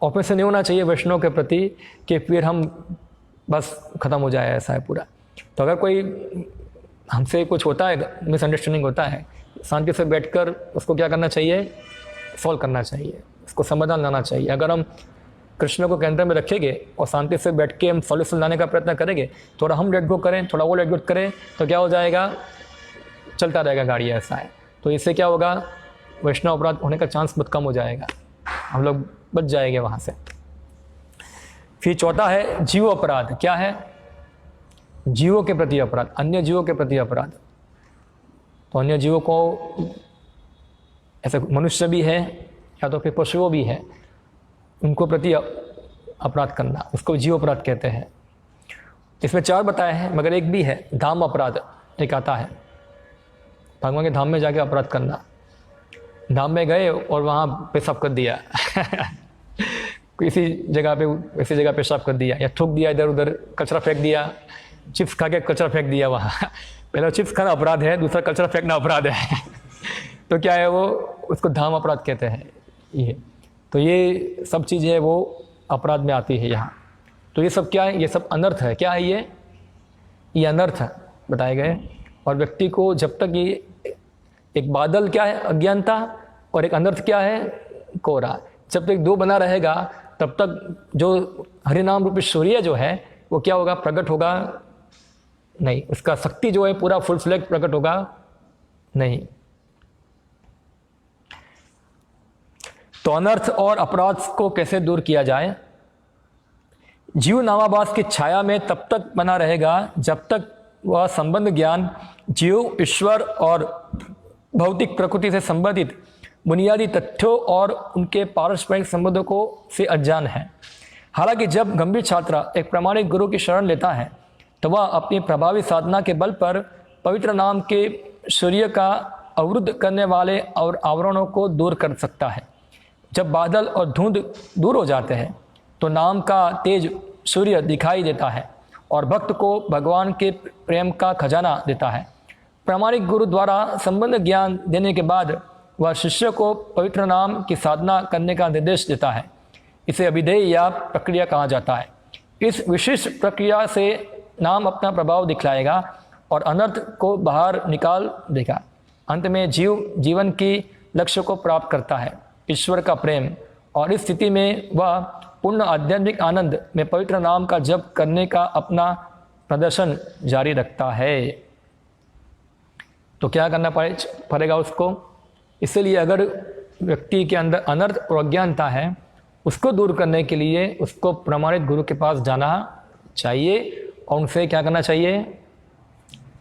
ऑफेंसिव नहीं होना चाहिए वैष्णव के प्रति कि फिर हम बस ख़त्म हो जाए, ऐसा है पूरा। तो अगर कोई हमसे कुछ होता है, मिसअंडरस्टैंडिंग होता है, शांति से बैठकर उसको क्या करना चाहिए? सॉल्व करना चाहिए, उसको समाधान लाना चाहिए। अगर हम कृष्ण को केंद्र में रखेंगे और शांति से बैठ के हम सॉल्यूशन लाने का प्रयत्न करेंगे, थोड़ा हम लेट गो करें, थोड़ा वो लेट गो करें, तो क्या हो जाएगा? चलता रहेगा गाड़ी, ऐसा है। तो इससे क्या होगा? वैष्णव अपराध होने का चांस बहुत कम हो जाएगा, हम लोग बच जाएंगे वहाँ से। फिर चौथा है जीव अपराध। क्या है? जीवों के प्रति अपराध, अन्य जीवों के प्रति अपराध। तो अन्य जीवों को, ऐसे मनुष्य भी है या तो फिर पशुओं भी है, उनको प्रति अपराध करना, उसको जीव अपराध कहते हैं। इसमें 4 बताए हैं, मगर एक भी है धाम अपराध, एक आता है। भगवान के धाम में जाके अपराध करना। धाम में गए और वहाँ पेशाब कर दिया किसी जगह पे, ऐसी जगह पेशाब कर दिया, या थूक दिया, इधर उधर कचरा फेंक दिया, चिप्स खा के कचरा फेंक दिया वहाँ। पहला चिप्स खाना अपराध है, दूसरा कचरा फेंकना अपराध है। तो क्या है वो? उसको धाम अपराध कहते हैं ये। तो ये सब चीज़ें वो अपराध में आती है यहाँ। तो ये सब क्या है? ये सब अनर्थ है। क्या है ये अनर्थ बताए गए। और व्यक्ति को जब तक ये एक बादल क्या है? अज्ञानता, और एक अनर्थ क्या है? कोहरा। जब तक 2 बना रहेगा तब तक जो हरिनाम रूपी सूर्य जो है वो क्या होगा? प्रकट होगा नहीं, उसका शक्ति जो है पूरा फुल फ्लैग प्रकट होगा नहीं। तो अनर्थ और अपराध को कैसे दूर किया जाए? जीव नामाभास की छाया में तब तक बना रहेगा जब तक वह संबंध ज्ञान जीव, ईश्वर और भौतिक प्रकृति से संबंधित बुनियादी तथ्यों और उनके पारस्परिक संबंधों को से अनजान है। हालांकि जब गंभीर छात्र एक प्रामाणिक गुरु की शरण लेता है तो वह अपनी प्रभावी साधना के बल पर पवित्र नाम के सूर्य का अवरुद्ध करने वाले और आवरणों को दूर कर सकता है। जब बादल और धुंध दूर हो जाते हैं तो नाम का तेज सूर्य दिखाई देता है और भक्त को भगवान के प्रेम का खजाना देता है। प्रामाणिक गुरु द्वारा संबंध ज्ञान देने के बाद वह शिष्य को पवित्र नाम की साधना करने का निर्देश देता है। इसे अभिधेय या प्रक्रिया कहा जाता है। इस विशिष्ट प्रक्रिया से नाम अपना प्रभाव दिखलाएगा और अनर्थ को बाहर निकाल देगा। अंत में जीवन की लक्ष्य को प्राप्त करता है, ईश्वर का प्रेम, और इस स्थिति में वह पूर्ण आध्यात्मिक आनंद में पवित्र नाम का जप करने का अपना प्रदर्शन जारी रखता है। तो क्या करना पड़ेगा उसको? इसलिए अगर व्यक्ति के अंदर अनर्थ और अज्ञानता है, उसको दूर करने के लिए उसको प्रमाणित गुरु के पास जाना चाहिए और उनसे क्या करना चाहिए?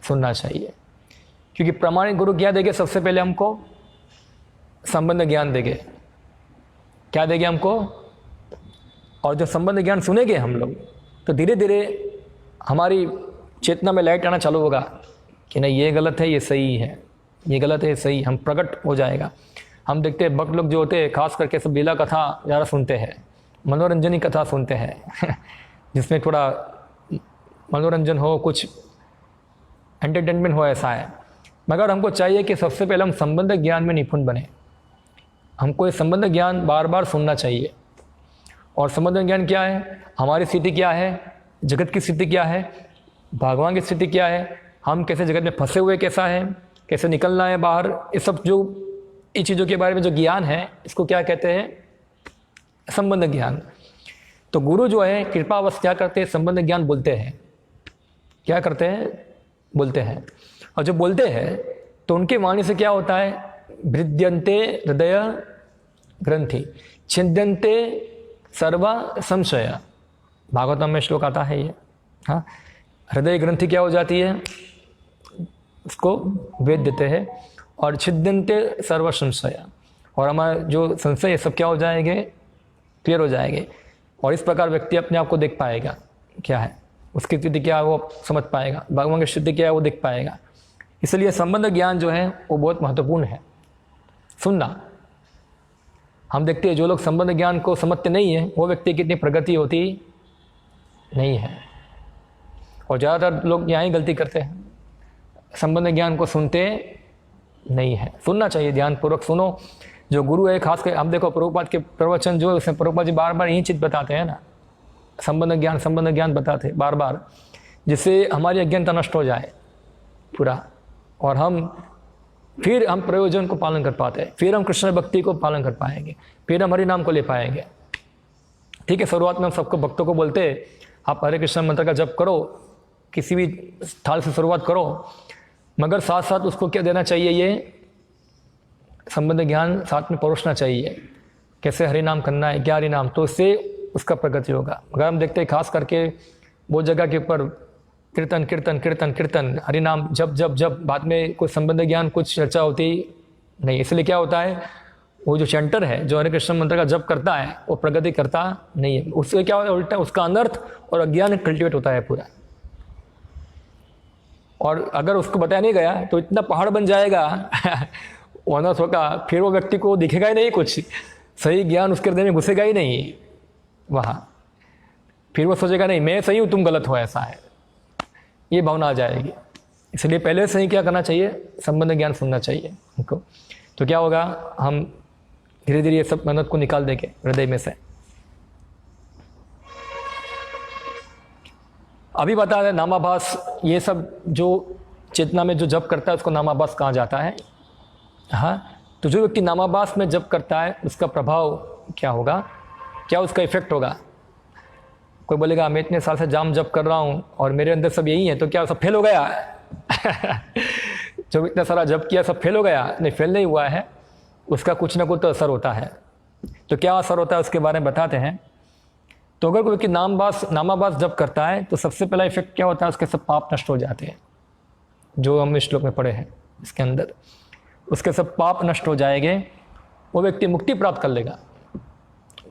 सुनना चाहिए। क्योंकि प्रमाणित गुरु क्या देंगे? सबसे पहले हमको संबंध ज्ञान देंगे। क्या देंगे हमको? और जब संबंध ज्ञान सुनेंगे हम लोग तो धीरे धीरे हमारी चेतना में लाइट आना चालू होगा कि नहीं, ये गलत है, ये सही है, ये गलत है, ये सही। हम प्रकट हो जाएगा। हम देखते हैं भक्त लोग जो होते हैं खास करके सब लीला कथा ज़्यादा सुनते हैं, मनोरंजनी कथा सुनते हैं जिसमें थोड़ा मनोरंजन हो, कुछ एंटरटेनमेंट हो, ऐसा है। मगर हमको चाहिए कि सबसे पहले हम संबंध ज्ञान में निपुण बने। हमको ये संबंध ज्ञान बार बार सुनना चाहिए। और संबंध ज्ञान क्या है? हमारी स्थिति क्या है, जगत की स्थिति क्या है, भगवान की स्थिति क्या है, हम कैसे जगत में फंसे हुए कैसा है, कैसे निकलना है बाहर, ये सब जो इन चीज़ों के बारे में जो ज्ञान है इसको क्या कहते हैं? संबंध ज्ञान। तो गुरु जो है कृपावश क्या करते हैं? संबंध ज्ञान बोलते हैं। क्या करते हैं? बोलते हैं। और जब बोलते हैं तो उनके वाणी से क्या होता है? भिद्यन्ते हृदय ग्रंथि छिद्यन्ते सर्व संशय। भागवतम में श्लोक आता है ये। हाँ, हृदय ग्रंथि क्या हो जाती है? उसको वेद देते हैं। और छिद्यन्ते सर्व संशय, और हमारा जो संशय सब क्या हो जाएंगे? क्लियर हो जाएंगे। और इस प्रकार व्यक्ति अपने आप को देख पाएगा क्या है, उसकी स्थिति क्या है वो समझ पाएगा, भगवान की स्थिति क्या है वो देख पाएगा। इसलिए संबंध ज्ञान जो है वो बहुत महत्वपूर्ण है, सुनना। हम देखते हैं जो लोग संबंध ज्ञान को समझते नहीं है वो व्यक्ति की इतनी प्रगति होती नहीं है। और ज़्यादातर लोग यहाँ ही गलती करते हैं, संबंध ज्ञान को सुनते नहीं है। सुनना चाहिए, ध्यानपूर्वक सुनो। जो गुरु है खास कर, हम देखो प्रभुपाद के प्रवचन जो है उसमें प्रभुपाद जी बार बार यही चीज़ बताते हैं ना, संबंध ज्ञान बताते बार बार, जिससे हमारी अज्ञानता नष्ट हो जाए पूरा, और फिर हम प्रयोजन को पालन कर पाते हैं, फिर हम कृष्ण भक्ति को पालन कर पाएंगे, फिर हम हरि नाम को ले पाएंगे। ठीक है, शुरुआत में हम सबको भक्तों को बोलते हैं आप हरे कृष्ण मंत्र का जप करो, किसी भी स्थान से शुरुआत करो, मगर साथ साथ उसको क्या देना चाहिए? ये संबंध ज्ञान साथ में परोसना चाहिए। कैसे हरि नाम करना है, क्या हरि नाम, तो इससे उसका प्रगति होगा। अगर हम देखते हैं खास करके वो जगह के ऊपर कीर्तन कीर्तन कीर्तन कीर्तन हरि नाम जब जब जब बाद में कोई संबंध ज्ञान कुछ चर्चा होती नहीं। इसलिए क्या होता है, वो जो सेंटर है जो हरे कृष्ण मंत्र का जप करता है वो प्रगति करता नहीं है। उससे क्या होता है, उल्टा उसका अनर्थ और अज्ञान कल्टिवेट होता है पूरा। और अगर उसको बताया नहीं गया तो इतना पहाड़ बन जाएगा वो अनर्थ होगा, फिर वो व्यक्ति को दिखेगा ही नहीं, कुछ सही ज्ञान उसके हृदय में घुसेगा ही नहीं वहाँ। फिर वो सोचेगा नहीं मैं सही हूँ तुम गलत हो, ऐसा है, ये भावना आ जाएगी। इसलिए पहले से ही क्या करना चाहिए? संबंध ज्ञान सुनना चाहिए उनको। तो क्या होगा, हम धीरे धीरे ये सब मेहनत को निकाल देंगे हृदय में से। अभी बता दें नामाभास, ये सब जो चेतना में जो जप करता है उसको नामाभास कहा जाता है। हाँ, तो जो व्यक्ति नामाभास में जप करता है उसका प्रभाव क्या होगा, क्या उसका इफेक्ट होगा? कोई बोलेगा मैं इतने साल से जाम जप कर रहा हूँ और मेरे अंदर सब यही है, तो क्या सब फेल हो गया? जो इतना सारा जप किया सब फेल हो गया? नहीं, फेल नहीं हुआ है, उसका कुछ ना कुछ तो असर होता है। तो क्या असर होता है उसके बारे में बताते हैं। तो अगर कोई व्यक्ति नामाभास जप करता है तो सबसे पहला इफेक्ट क्या होता है, उसके सब पाप नष्ट हो जाते हैं। जो हम इस श्लोक में पढ़े हैं इसके अंदर, उसके सब पाप नष्ट हो जाएंगे, वो व्यक्ति मुक्ति प्राप्त कर लेगा,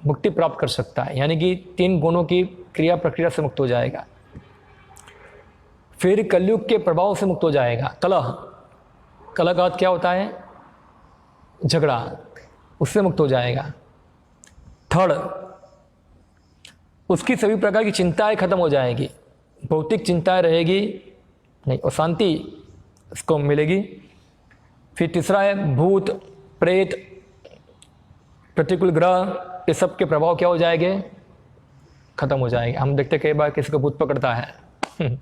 मुक्ति प्राप्त कर सकता है, यानी कि 3 गुणों की क्रिया प्रक्रिया से मुक्त हो जाएगा। फिर कलयुग के प्रभाव से मुक्त हो जाएगा। कलह, कलह का अर्थ क्या होता है? झगड़ा, उससे मुक्त हो जाएगा। थर्ड, उसकी सभी प्रकार की चिंताएं खत्म हो जाएगी, भौतिक चिंताएं रहेगी नहीं और शांति उसको मिलेगी। फिर तीसरा है भूत प्रेत प्रतिकूल ग्रह, ये सब के प्रभाव क्या हो जाएंगे? खत्म हो जाएंगे। हम देखते कई बार किसी को भूत पकड़ता है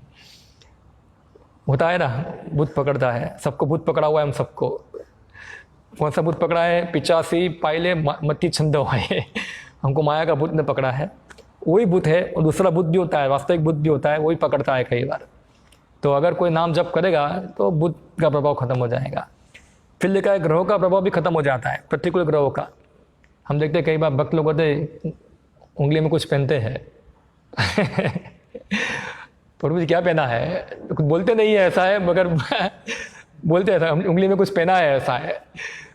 होता है ना, भूत पकड़ता है, सबको भूत पकड़ा हुआ है। हम सबको कौन सा भूत पकड़ा है? 85 पाइले मत्ती छंद है हमको माया का भूत ने पकड़ा है, वही भूत है। और दूसरा भूत भी होता है, वास्तविक भूत भी होता है, वही पकड़ता है कई बार। तो अगर कोई नाम जप करेगा तो भूत का प्रभाव खत्म हो जाएगा। फिर लिखा है ग्रहों का प्रभाव भी खत्म हो जाता है, प्रतिकूल ग्रहों का। हम देखते कई बार भक्त लोग होते उंगली में कुछ पहनते हैं प्रभु जी क्या पहना है? कुछ बोलते नहीं है ऐसा है, मगर बोलते ऐसा, उंगली में कुछ पहना है ऐसा है।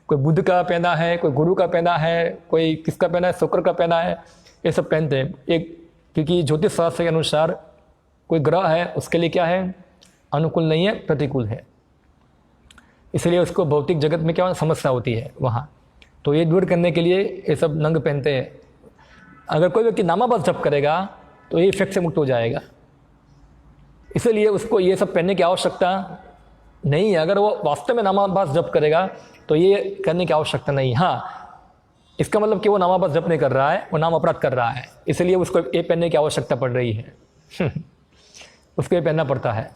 कोई बुद्ध का पहना है, कोई गुरु का पहना है, कोई किसका पहना है, शुक्र का पहना है, ये सब पहनते हैं। एक क्योंकि ज्योतिष शास्त्र के अनुसार कोई ग्रह है उसके लिए क्या है? अनुकूल नहीं है, प्रतिकूल है, इसलिए उसको भौतिक जगत में क्या समस्या होती है वहाँ। तो ये दूर करने के लिए ये सब नंग पहनते हैं। अगर कोई व्यक्ति नामाभास जप करेगा तो ये इफेक्ट से मुक्त हो जाएगा, इसलिए उसको ये सब पहनने की आवश्यकता नहीं है। अगर वो वास्तव में नामाभास जप करेगा तो ये करने की आवश्यकता नहीं। हाँ, इसका मतलब कि वो नामाभास जप नहीं कर रहा है, वो नाम अपराध कर रहा है, इसलिए उसको ये पहनने की आवश्यकता पड़ रही है उसको ये पहनना पड़ता है,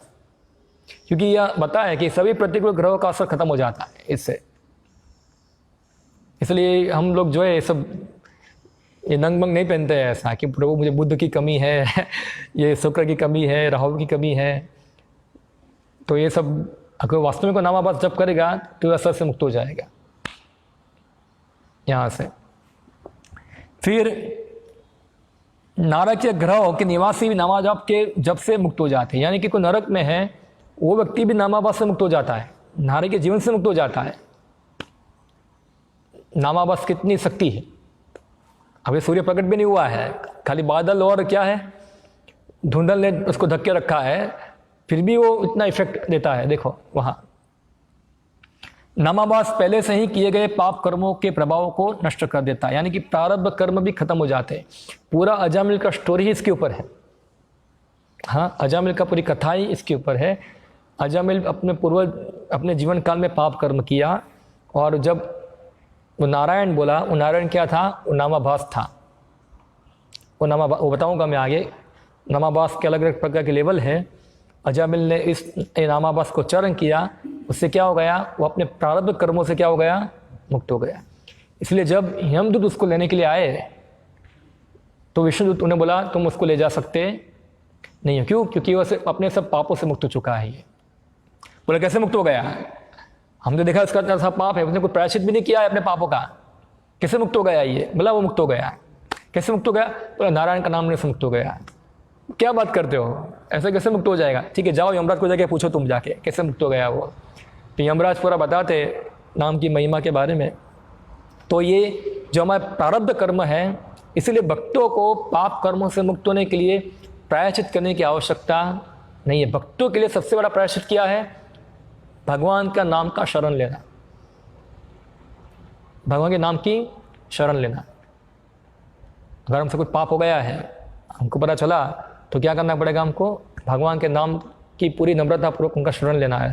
क्योंकि यह बता है कि सभी प्रतिकूल ग्रहों का असर खत्म हो जाता है इससे। इसलिए हम लोग जो है ये सब ये नंग मंग नहीं पहनते हैं ऐसा कि प्रभु मुझे बुद्ध की कमी है ये शुक्र की कमी है, राहु की कमी है। तो ये सब अगर वास्तव में कोई नामाभास जप करेगा तो असर से मुक्त हो जाएगा यहाँ से। फिर नरक के ग्रहों के निवासी भी नामाभास के जप से मुक्त हो जाते हैं, यानी कि कोई नरक में है वो व्यक्ति भी नामाभास से मुक्त हो जाता है, नारक के जीवन से मुक्त हो जाता है। नामाभास कितनी शक्ति है! अभी सूर्य प्रकट भी नहीं हुआ है, खाली बादल और क्या है, धुंधल ने उसको धक्के रखा है, फिर भी वो इतना इफेक्ट देता है। देखो वहाँ नामाभास पहले से ही किए गए पाप कर्मों के प्रभाव को नष्ट कर देता है, यानी कि प्रारब्ध कर्म भी खत्म हो जाते हैं। पूरा अजामिल का स्टोरी ही इसके ऊपर है। हाँ, अजामिल का पूरी कथा ही इसके ऊपर है। अजामिल अपने पूर्वज अपने जीवन काल में पाप कर्म किया, और जब वो नारायण बोला, वो नारायण क्या था? वो नामाभास था। वो बताऊंगा मैं आगे। नामाभास के अलग अलग प्रकार के लेवल है। अजामिल ने इस नामाभास को चरण किया, उससे क्या हो गया? वो अपने प्रारब्ध कर्मों से क्या हो गया? मुक्त हो गया। इसलिए जब यमदूत उसको लेने के लिए आए तो विष्णुदूत उन्हें बोला तुम उसको ले जा सकते नहीं हो। क्यों? क्योंकि वो अपने सब पापों से मुक्त हो चुका है। ये बोला कैसे मुक्त हो गया? हमने देखा इसका ऐसा पाप है, उसने कोई प्रायश्चित भी नहीं किया है अपने पापों का, कैसे मुक्त हो गया ये? बोला वो मुक्त हो गया। कैसे मुक्त हो गया? बोला नारायण का नाम लेने से मुक्त हो गया। क्या बात करते हो, ऐसे कैसे मुक्त हो जाएगा? ठीक है, जाओ यमराज को जाके पूछो तुम जाके कैसे मुक्त हो गया वो। तो यमराज पूरा बताते नाम की महिमा के बारे में। तो ये जो हमारे प्रारब्ध कर्म है, इसलिए भक्तों को पाप कर्मों से मुक्त होने के लिए प्रायश्चित करने की आवश्यकता नहीं है। भक्तों के लिए सबसे बड़ा प्रायश्चित क्या है? भगवान का नाम का शरण लेना, भगवान के नाम की शरण लेना। अगर हमसे कुछ पाप हो गया है, हमको पता चला, तो क्या करना पड़ेगा? हमको भगवान के नाम की पूरी नम्रतापूर्वक उनका शरण लेना है।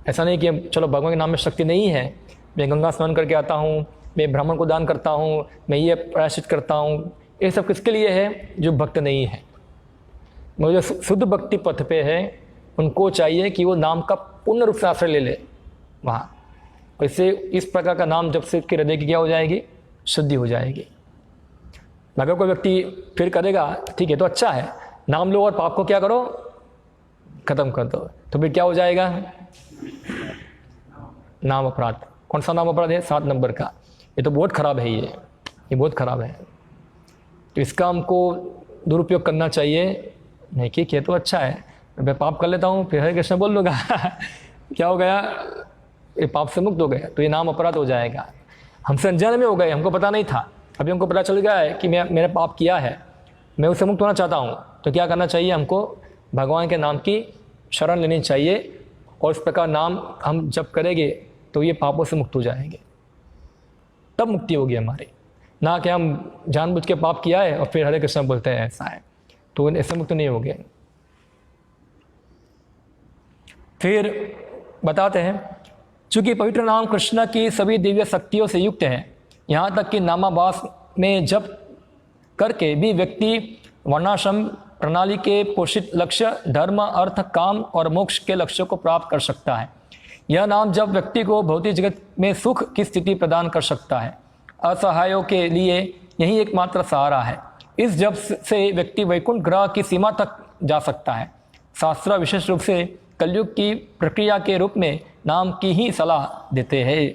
ऐसा नहीं कि चलो भगवान के नाम में शक्ति नहीं है, मैं गंगा स्नान करके आता हूँ, मैं ब्राह्मण को दान करता हूँ, मैं ये प्रायश्चित करता हूँ। ये सब किसके लिए है? जो भक्त नहीं है। मगर जो शुद्ध भक्ति पथ पे है, उनको चाहिए कि वो नाम का पूर्ण रूप से आश्रय ले ले वहाँ। इससे इस प्रकार का नाम जब से उसके हृदय की क्या हो जाएगी? शुद्धि हो जाएगी। अगर कोई व्यक्ति फिर करेगा, ठीक है तो अच्छा है, नाम लो और पाप को क्या करो? खत्म कर दो। तो फिर क्या हो जाएगा? नाम अपराध। कौन सा नाम अपराध है? 7 नंबर का। ये तो बहुत खराब है, ये बहुत खराब है। तो इसका हमको दुरुपयोग करना चाहिए नहीं। कि तो अच्छा है, मैं पाप कर लेता हूँ फिर हरे कृष्ण बोल लूँगा क्या हो गया, ये पाप से मुक्त हो गया, तो ये नाम अपराध हो जाएगा। हमसे अनजाने में हो गए, हमको पता नहीं था, अभी हमको पता चल गया है कि मैंने पाप किया है, मैं उससे मुक्त होना चाहता हूँ, तो क्या करना चाहिए, हमको भगवान के नाम की शरण लेनी चाहिए, और इस प्रकार नाम हम जब करेंगे तो ये पापों से मुक्त हो जाएंगे, तब मुक्ति होगी हमारी। ना कि हम जानबूझ के पाप किया है और फिर हरे कृष्ण बोलते हैं, ऐसा है तो ऐसे मुक्त नहीं होंगे। फिर बताते हैं, चूँकि पवित्र नाम कृष्ण की सभी दिव्य शक्तियों से युक्त है, यहाँ तक कि नामाभास में जप करके भी व्यक्ति वर्णाश्रम प्रणाली के पोषित लक्ष्य धर्म अर्थ काम और मोक्ष के लक्ष्यों को प्राप्त कर सकता है। यह नाम जब व्यक्ति को भौतिक जगत में सुख की स्थिति प्रदान कर सकता है। असहायों के लिए यही एकमात्र सहारा है। इस जप से व्यक्ति वैकुंठ ग्रह की सीमा तक जा सकता है। शास्त्र विशेष रूप से कलयुग की प्रक्रिया के रूप में नाम की ही सलाह देते हैं।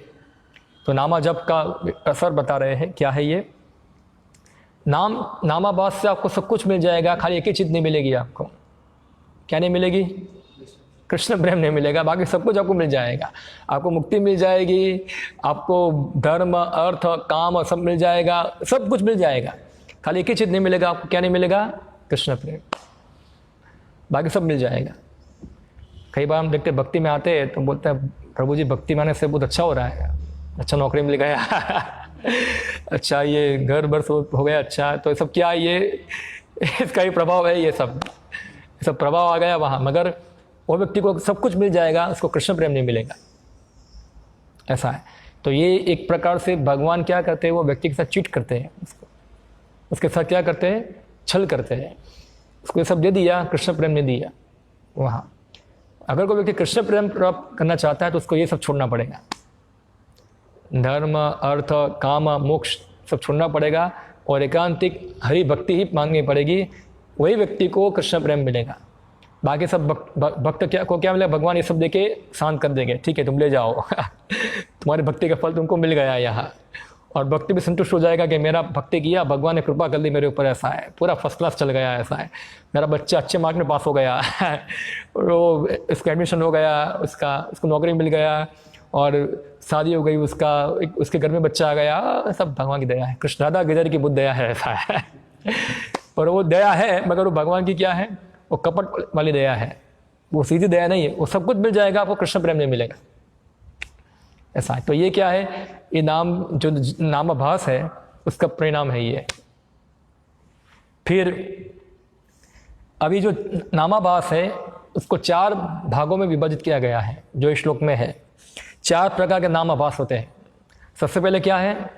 तो नामा जप का असर बता रहे हैं, क्या है ये नामाभास से आपको सब कुछ मिल जाएगा, खाली एक ही चीज़ नहीं मिलेगी आपको। क्या नहीं मिलेगी? कृष्ण प्रेम नहीं मिलेगा, बाकी सब कुछ आपको मिल जाएगा। आपको मुक्ति मिल जाएगी, आपको धर्म अर्थ काम सब मिल जाएगा, सब कुछ मिल जाएगा, खाली एक ही चीज़ नहीं मिलेगा आपको। क्या नहीं मिलेगा? कृष्ण प्रेम, बाकी सब मिल जाएगा। कई बार हम देखते भक्ति में आते हैं तो बोलते हैं प्रभु जी भक्ति में आने से बहुत अच्छा हो रहा है, अच्छा नौकरी मिल गया अच्छा ये घर बर्स हो गया, अच्छा तो सब क्या ये इसका ही प्रभाव है, ये सब प्रभाव आ गया वहाँ। मगर वो व्यक्ति को सब कुछ मिल जाएगा, उसको कृष्ण प्रेम नहीं मिलेगा, ऐसा है। तो ये एक प्रकार से भगवान क्या करते हैं, वो व्यक्ति के साथ चीट करते हैं, उसके साथ क्या करते हैं, छल करते हैं। उसको ये सब दे दिया, कृष्ण प्रेम नहीं दिया वहाँ। अगर कोई व्यक्ति कृष्ण प्रेम प्राप्त करना चाहता है तो उसको ये सब छोड़ना पड़ेगा, धर्म अर्थ काम मोक्ष सब छोड़ना पड़ेगा और एकांतिक हरि भक्ति ही मांगनी पड़ेगी। वही व्यक्ति को कृष्ण प्रेम मिलेगा। बाकी सब भक्त क्या मिलेगा, भगवान ये सब देके शांत कर देंगे, ठीक है तुम ले जाओ तुम्हारी भक्ति का फल तुमको मिल गया यहाँ। और भक्ति भी संतुष्ट हो जाएगा कि मेरा भक्ति किया, भगवान ने कृपा कर दी मेरे ऊपर, ऐसा है, पूरा फर्स्ट क्लास चल गया, ऐसा है, मेरा बच्चा अच्छे मार्क में पास हो गया वो इसका एडमिशन हो गया, उसको नौकरी मिल गया और शादी हो गई, उसके घर में बच्चा आ गया, सब भगवान की दया है। कृष्ण राधा गिरधर की बुद्ध दया है, ऐसा है पर वो दया है मगर वो भगवान की क्या है, वो कपट वाली दया है, वो सीधी दया नहीं है। वो सब कुछ मिल जाएगा, आपको कृष्ण प्रेम नहीं मिलेगा, ऐसा है। तो ये क्या है, ये नाम जो नामाभास है उसका परिणाम है ये। फिर अभी जो नामाभास है उसको 4 भागों में विभाजित किया गया है, जो इस श्लोक में है। 4 प्रकार के नामाभास होते हैं। सबसे पहले क्या है,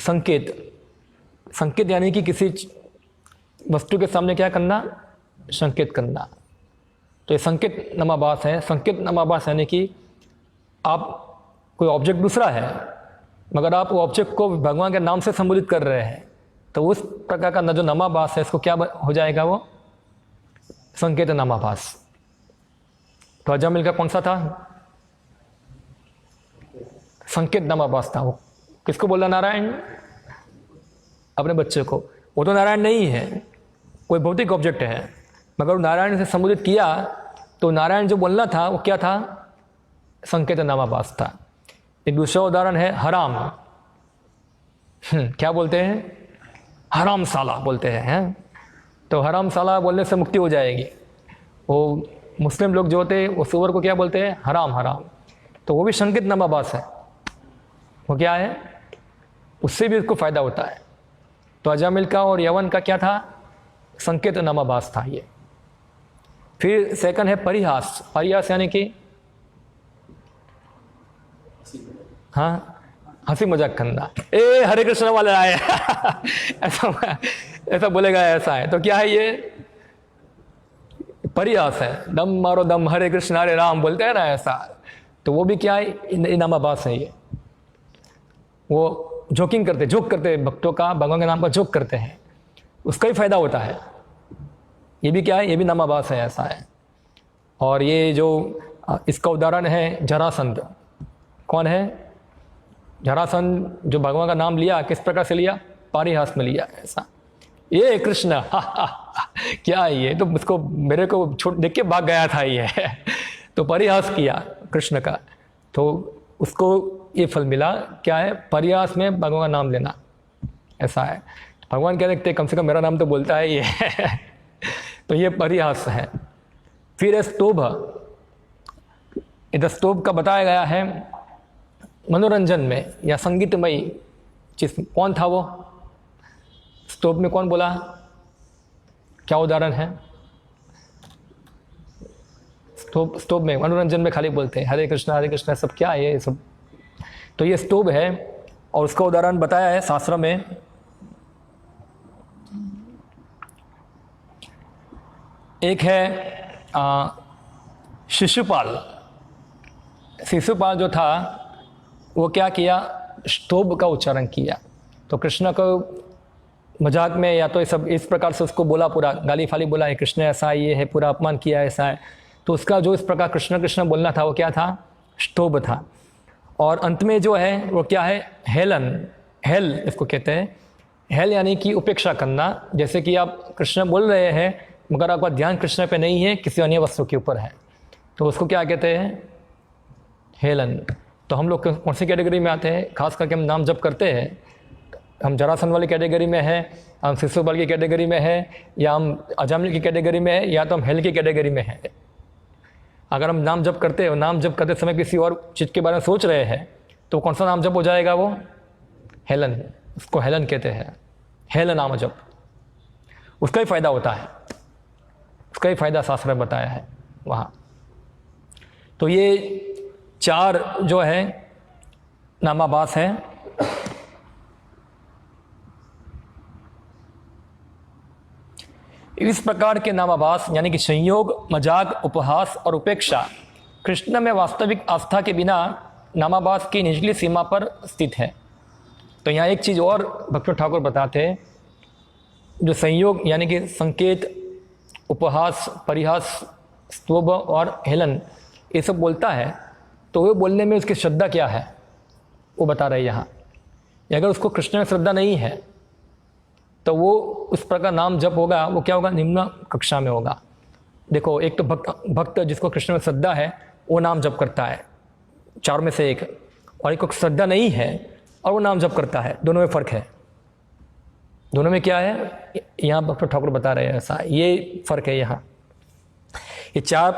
संकेत। संकेत यानी कि किसी वस्तु के सामने क्या करना, संकेत करना, तो ये संकेत नामाभास है। संकेत नामाभास यानी कि आप कोई ऑब्जेक्ट दूसरा है मगर आप वो ऑब्जेक्ट को भगवान के नाम से संबोधित कर रहे हैं, तो उस प्रकार का जो नामाभास है इसको क्या हो जाएगा, वो संकेत नामाभास। तो अजामिल का कौन सा था, संकेत नामाभास था। वो किसको बोला, नारायण, अपने बच्चे को। वो तो नारायण नहीं है, कोई भौतिक ऑब्जेक्ट है, मगर नारायण से संबोधित किया तो नारायण जो बोलना था वो क्या था, संकेत नामाभास था। एक दूसरा उदाहरण है हराम। क्या बोलते हैं, हराम साला बोलते हैं। तो हराम साला बोलने से मुक्ति हो जाएगी। वो मुस्लिम लोग जो होते हैं वो सुअर को क्या बोलते हैं, हराम हराम, तो वो भी संकेत नामाभास है। वो क्या है, उससे भी उसको फायदा होता है। तो अजामिल का और यवन का क्या था, संकेत नामाभास था ये। फिर सेकंड है परिहास। परिहास यानी कि हाँ, हंसी मजाक करना, ए हरे कृष्ण वाले आए ऐसा बोलेगा, ऐसा है। तो क्या है ये, परिहास है, दम मारो दम हरे कृष्ण हरे राम बोलते हैं ना, ऐसा। तो वो भी क्या है, नामाभास है ये। वो जोकिंग करते, जोक करते भक्तों का, भगवान के नाम पर जोक करते हैं, उसका ही फायदा होता है। ये भी क्या है, ये भी नामाभास है, ऐसा है। और ये जो इसका उदाहरण है जरासंध। कौन है, जरासंध, जो भगवान का नाम लिया किस प्रकार से लिया, परिहास में लिया, ऐसा। ये कृष्ण क्या है ये, तो उसको मेरे को छोड़ देख के भाग गया था ये तो परिहास किया कृष्ण का, तो उसको ये फल मिला। क्या है? परिहास में भगवान का नाम लेना, ऐसा है। भगवान क्या देखते, कम से कम मेरा नाम तो बोलता है ये तो ये परिहास है। फिर स्तोभ, इधर स्तोभ का बताया गया है मनोरंजन में या संगीतमयी चीज। कौन था वो? स्तोभ में कौन बोला? क्या उदाहरण है? स्तोभ में, मनोरंजन में खाली बोलते हैं हरे कृष्णा सब, क्या है ये सब? तो ये स्तोभ है और उसका उदाहरण बताया है शास्त्र में। एक है शिशुपाल। शिशुपाल जो था वो क्या किया? स्तोभ का उच्चारण किया। तो कृष्ण को मजाक में या तो सब इस प्रकार से उसको बोला, पूरा गाली फाली बोला है, कृष्ण ऐसा है, ये है, पूरा अपमान किया ऐसा है। तो उसका जो इस प्रकार कृष्ण कृष्ण बोलना था वो क्या था? स्तोभ था। और अंत में जो है वो क्या है? हेलन, हेल इसको कहते हैं। हेल यानी कि उपेक्षा करना। जैसे कि आप कृष्ण बोल रहे हैं मगर आपका ध्यान कृष्ण पे नहीं है, किसी अन्य वस्तु के ऊपर है, तो उसको क्या कहते हैं? हेलन। तो हम लोग कौन सी कैटेगरी में आते हैं? खास करके हम नाम जप करते हैं, हम जरासन वाली कैटेगरी में है, हम शिशुपाल की कैटेगरी में है, या हम अजामिल की कैटेगरी में है, या तो हम हेल की कैटेगरी में है। अगर हम नाम जप करते हो, नाम जप करते समय किसी और चीज़ के बारे में सोच रहे हैं, तो कौन सा नाम जप हो जाएगा? वो हेलन, उसको हेलन कहते हैं। हेल नाम जप, उसका ही फायदा होता है, उसका ही फायदा शास्त्र में बताया है वहाँ। तो ये 4 जो है नामाभास है। इस प्रकार के नामाभास यानी कि संयोग, मजाक, उपहास और उपेक्षा कृष्ण में वास्तविक आस्था के बिना नामाभास की निचली सीमा पर स्थित है। तो यहाँ एक चीज़ और भक्त ठाकुर बताते हैं, जो संयोग यानी कि संकेत, उपहास, परिहास, स्तोभ और हेलन ये सब बोलता है, तो वो बोलने में उसकी श्रद्धा क्या है वो बता रहे हैं यहाँ। अगर उसको कृष्ण में श्रद्धा नहीं है तो वो उस प्रकार नाम जप होगा, वो क्या होगा? निम्न कक्षा में होगा। देखो, एक तो भक्त जिसको कृष्ण में श्रद्धा है वो नाम जप करता है, 4 में से एक, और एक को श्रद्धा नहीं है और वो नाम जप करता है। दोनों में फ़र्क है। दोनों में क्या है यहाँ भक्त ठाकुर बता रहे हैं, ऐसा ये फ़र्क है यहाँ। ये 4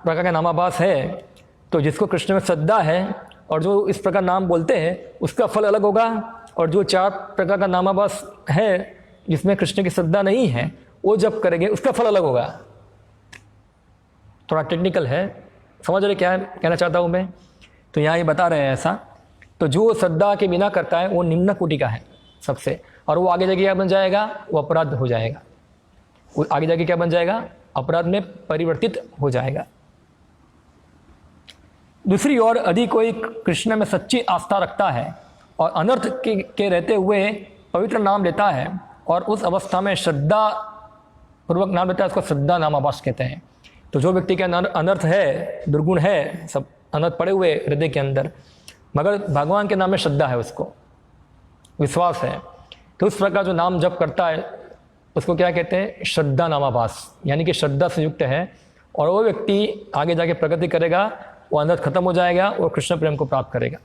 प्रकार का नामाभास है। तो जिसको कृष्ण में श्रद्धा है और जो इस प्रकार नाम बोलते हैं उसका फल अलग होगा, और जो 4 प्रकार का नामाभास है जिसमें कृष्ण की श्रद्धा नहीं है वो जब करेंगे उसका फल अलग होगा। थोड़ा टेक्निकल है, समझ रहे क्या कहना चाहता हूँ मैं? तो यहाँ ये बता रहे हैं ऐसा। तो जो श्रद्धा के बिना करता है वो निम्न कोटि का है सबसे, और वो आगे जाके क्या बन जाएगा? वो अपराध हो जाएगा। वो आगे जाके क्या बन जाएगा? अपराध में परिवर्तित हो जाएगा। दूसरी ओर यदि कोई कृष्ण में सच्ची आस्था रखता है और अनर्थ के रहते हुए पवित्र नाम लेता है और उस अवस्था में श्रद्धा पूर्वक नाम लेता है, उसको श्रद्धा नामाभास कहते हैं। तो जो व्यक्ति के अनर्थ है, दुर्गुण है, सब अनर्थ पड़े हुए हृदय के अंदर, मगर भगवान के नाम में श्रद्धा है, उसको विश्वास है, तो उस प्रकार जो नाम जप करता है उसको क्या कहते हैं? श्रद्धा नामाभास, यानी कि श्रद्धा से युक्त है। और वो व्यक्ति आगे जाके प्रगति करेगा, वो अनर्थ खत्म हो जाएगा और कृष्ण प्रेम को प्राप्त करेगा,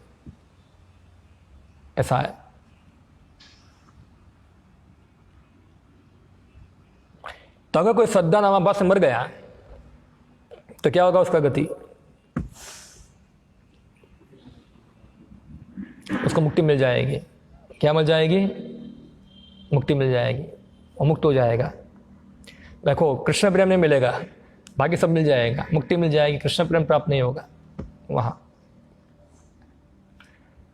ऐसा है। तो अगर कोई श्रद्धा नामाभास से मर गया तो क्या होगा उसका गति? उसको मुक्ति मिल जाएगी। क्या मिल जाएगी? मुक्ति मिल जाएगी, और मुक्त हो जाएगा। देखो, कृष्ण प्रेम नहीं मिलेगा, बाकी सब मिल जाएगा, मुक्ति मिल जाएगी, कृष्ण प्रेम प्राप्त नहीं होगा वहां।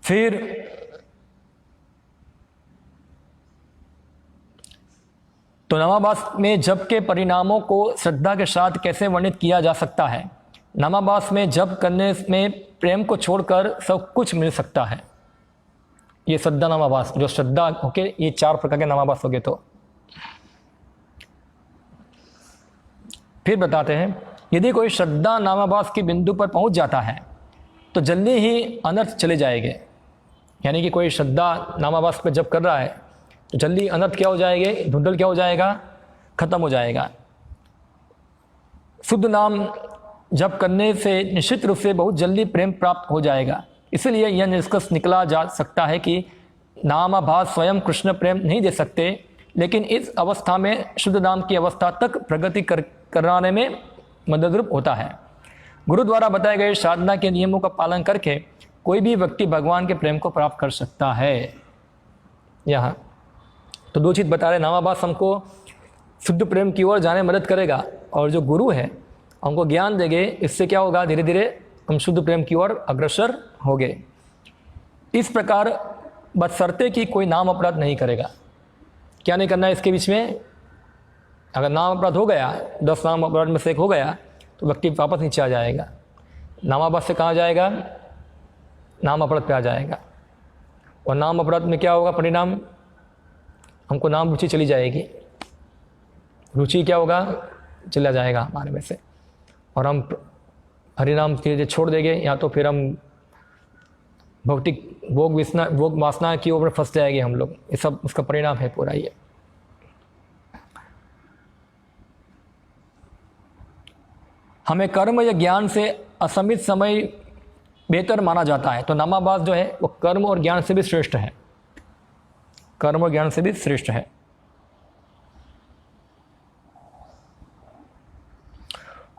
फिर तो नामाभास में जप के परिणामों को श्रद्धा के साथ कैसे वर्णित किया जा सकता है? नामाभास में जप करने में प्रेम को छोड़कर सब कुछ मिल सकता है। ये श्रद्धा नामाभास, जो श्रद्धा होके ये 4 प्रकार के नामाभास हो गए। तो फिर बताते हैं, यदि कोई श्रद्धा नामाभास के बिंदु पर पहुंच जाता है तो जल्दी ही अनर्थ चले जाएंगे। यानी कि कोई श्रद्धा नामाभास पे जप कर रहा है तो जल्दी अनर्थ क्या हो जाएंगे? धुंधल क्या हो जाएगा? खत्म हो जाएगा। शुद्ध नाम जप करने से निश्चित रूप से बहुत जल्दी प्रेम प्राप्त हो जाएगा। इसलिए यह निष्कर्ष निकला जा सकता है कि नामाभास स्वयं कृष्ण प्रेम नहीं दे सकते, लेकिन इस अवस्था में शुद्ध नाम की अवस्था तक प्रगति कराने में मददरूप होता है। गुरु द्वारा बताए गए साधना के नियमों का पालन करके कोई भी व्यक्ति भगवान के प्रेम को प्राप्त कर सकता है। यहाँ तो दो चीज़ बता रहे, नामाभास हमको शुद्ध प्रेम की ओर जाने में मदद करेगा, और जो गुरु है हमको ज्ञान देंगे, इससे क्या होगा, धीरे धीरे हम शुद्ध प्रेम की ओर अग्रसर होंगे। इस प्रकार बशर्ते कि कोई नाम अपराध नहीं करेगा। क्या नहीं करना है इसके बीच में? अगर नाम अपराध हो गया, 10 नाम अपराध में से एक हो गया, तो व्यक्ति वापस नीचे आ जाएगा। नामाभास से कहाँ जाएगा? नाम अपराध पे आ जाएगा। और नाम अपराध में क्या होगा परिणाम? हमको नाम रुचि चली जाएगी। रुचि क्या होगा? चला जाएगा हमारे में से, और हम हरिनाम धीरे धीरे छोड़ देंगे, या तो फिर हम भौतिक भोग वासना की ओर फंस जाएंगे हम लोग। ये सब उसका परिणाम है पूरा ये। हमें कर्म या ज्ञान से असीमित समय बेहतर माना जाता है। तो नामाभास जो है वो कर्म और ज्ञान से भी श्रेष्ठ है, कर्म और ज्ञान से भी श्रेष्ठ है।